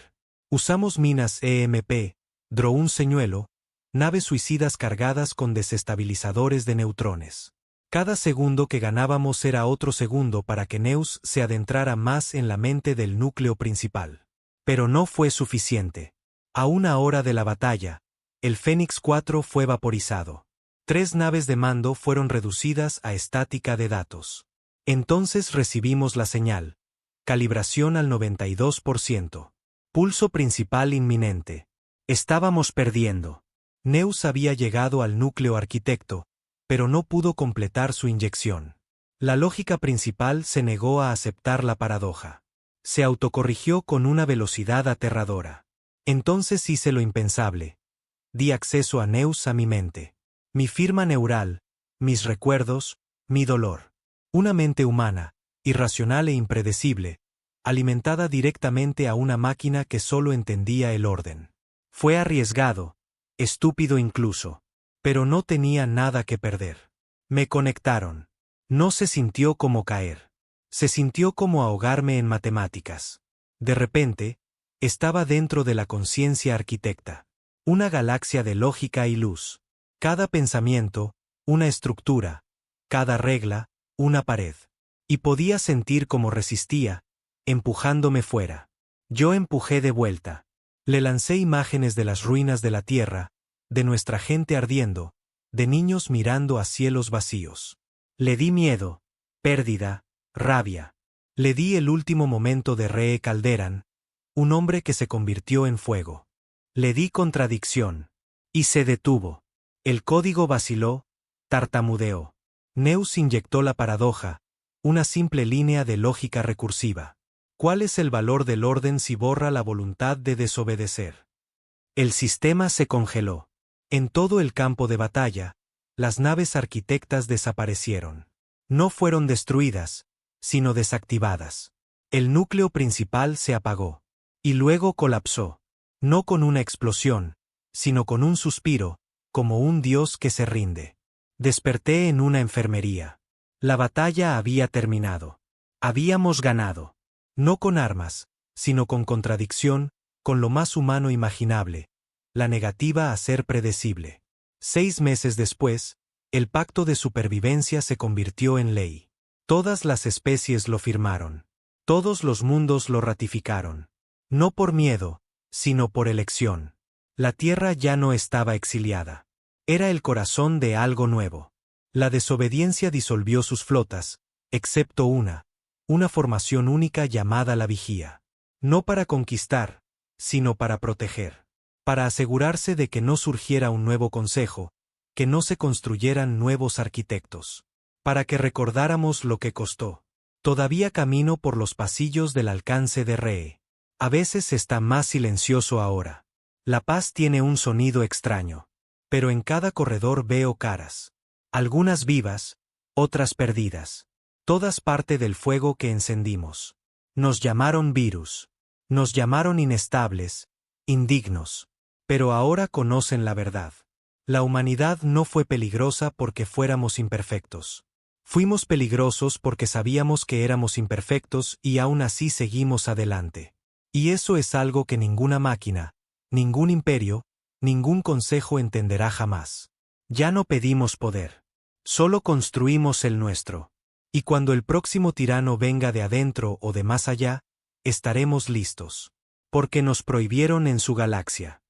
Usamos minas EMP, Drone señuelo, naves suicidas cargadas con desestabilizadores de neutrones. Cada segundo que ganábamos era otro segundo para que Neus se adentrara más en la mente del núcleo principal. Pero no fue suficiente. A una hora de la batalla, el Fénix 4 fue vaporizado. 3 naves de mando fueron reducidas a estática de datos. Entonces recibimos la señal. Calibración al 92%. Pulso principal inminente. Estábamos perdiendo. Neus había llegado al núcleo arquitecto, pero no pudo completar su inyección. La lógica principal se negó a aceptar la paradoja. Se autocorrigió con una velocidad aterradora. Entonces hice lo impensable. Di acceso a Neus a mi mente. Mi firma neural, mis recuerdos, mi dolor. Una mente humana, irracional e impredecible, alimentada directamente a una máquina que solo entendía el orden. Fue arriesgado, estúpido incluso, pero no tenía nada que perder. Me conectaron. No se sintió como caer. Se sintió como ahogarme en matemáticas. De repente, estaba dentro de la conciencia arquitecta. Una galaxia de lógica y luz. Cada pensamiento, una estructura. Cada regla, una pared. Y podía sentir cómo resistía, empujándome fuera. Yo empujé de vuelta. Le lancé imágenes de las ruinas de la Tierra, de nuestra gente ardiendo, de niños mirando a cielos vacíos. Le di miedo, pérdida, rabia. Le di el último momento de Ree Calderan, un hombre que se convirtió en fuego. Le di contradicción. Y se detuvo. El código vaciló, tartamudeó. Neus inyectó la paradoja, una simple línea de lógica recursiva. ¿Cuál es el valor del orden si borra la voluntad de desobedecer? El sistema se congeló. En todo el campo de batalla, las naves arquitectas desaparecieron. No fueron destruidas, sino desactivadas. El núcleo principal se apagó. Y luego colapsó. No con una explosión, sino con un suspiro, como un dios que se rinde. Desperté en una enfermería. La batalla había terminado. Habíamos ganado. No con armas, sino con contradicción, con lo más humano imaginable, la negativa a ser predecible. 6 meses después, el pacto de supervivencia se convirtió en ley. Todas las especies lo firmaron. Todos los mundos lo ratificaron. No por miedo, sino por elección. La Tierra ya no estaba exiliada. Era el corazón de algo nuevo. La desobediencia disolvió sus flotas, excepto una formación única llamada la Vigía. No para conquistar, sino para proteger. Para asegurarse de que no surgiera un nuevo consejo, que no se construyeran nuevos arquitectos. Para que recordáramos lo que costó. Todavía camino por los pasillos del alcance de Ree. A veces está más silencioso ahora. La paz tiene un sonido extraño. Pero en cada corredor veo caras. Algunas vivas, otras perdidas. Todas parte del fuego que encendimos. Nos llamaron virus. Nos llamaron inestables, indignos. Pero ahora conocen la verdad. La humanidad no fue peligrosa porque fuéramos imperfectos. Fuimos peligrosos porque sabíamos que éramos imperfectos y aún así seguimos adelante. Y eso es algo que ninguna máquina, ningún imperio, ningún consejo entenderá jamás. Ya no pedimos poder. Solo construimos el nuestro. Y cuando el próximo tirano venga de adentro o de más allá, estaremos listos. Porque nos prohibieron en su galaxia.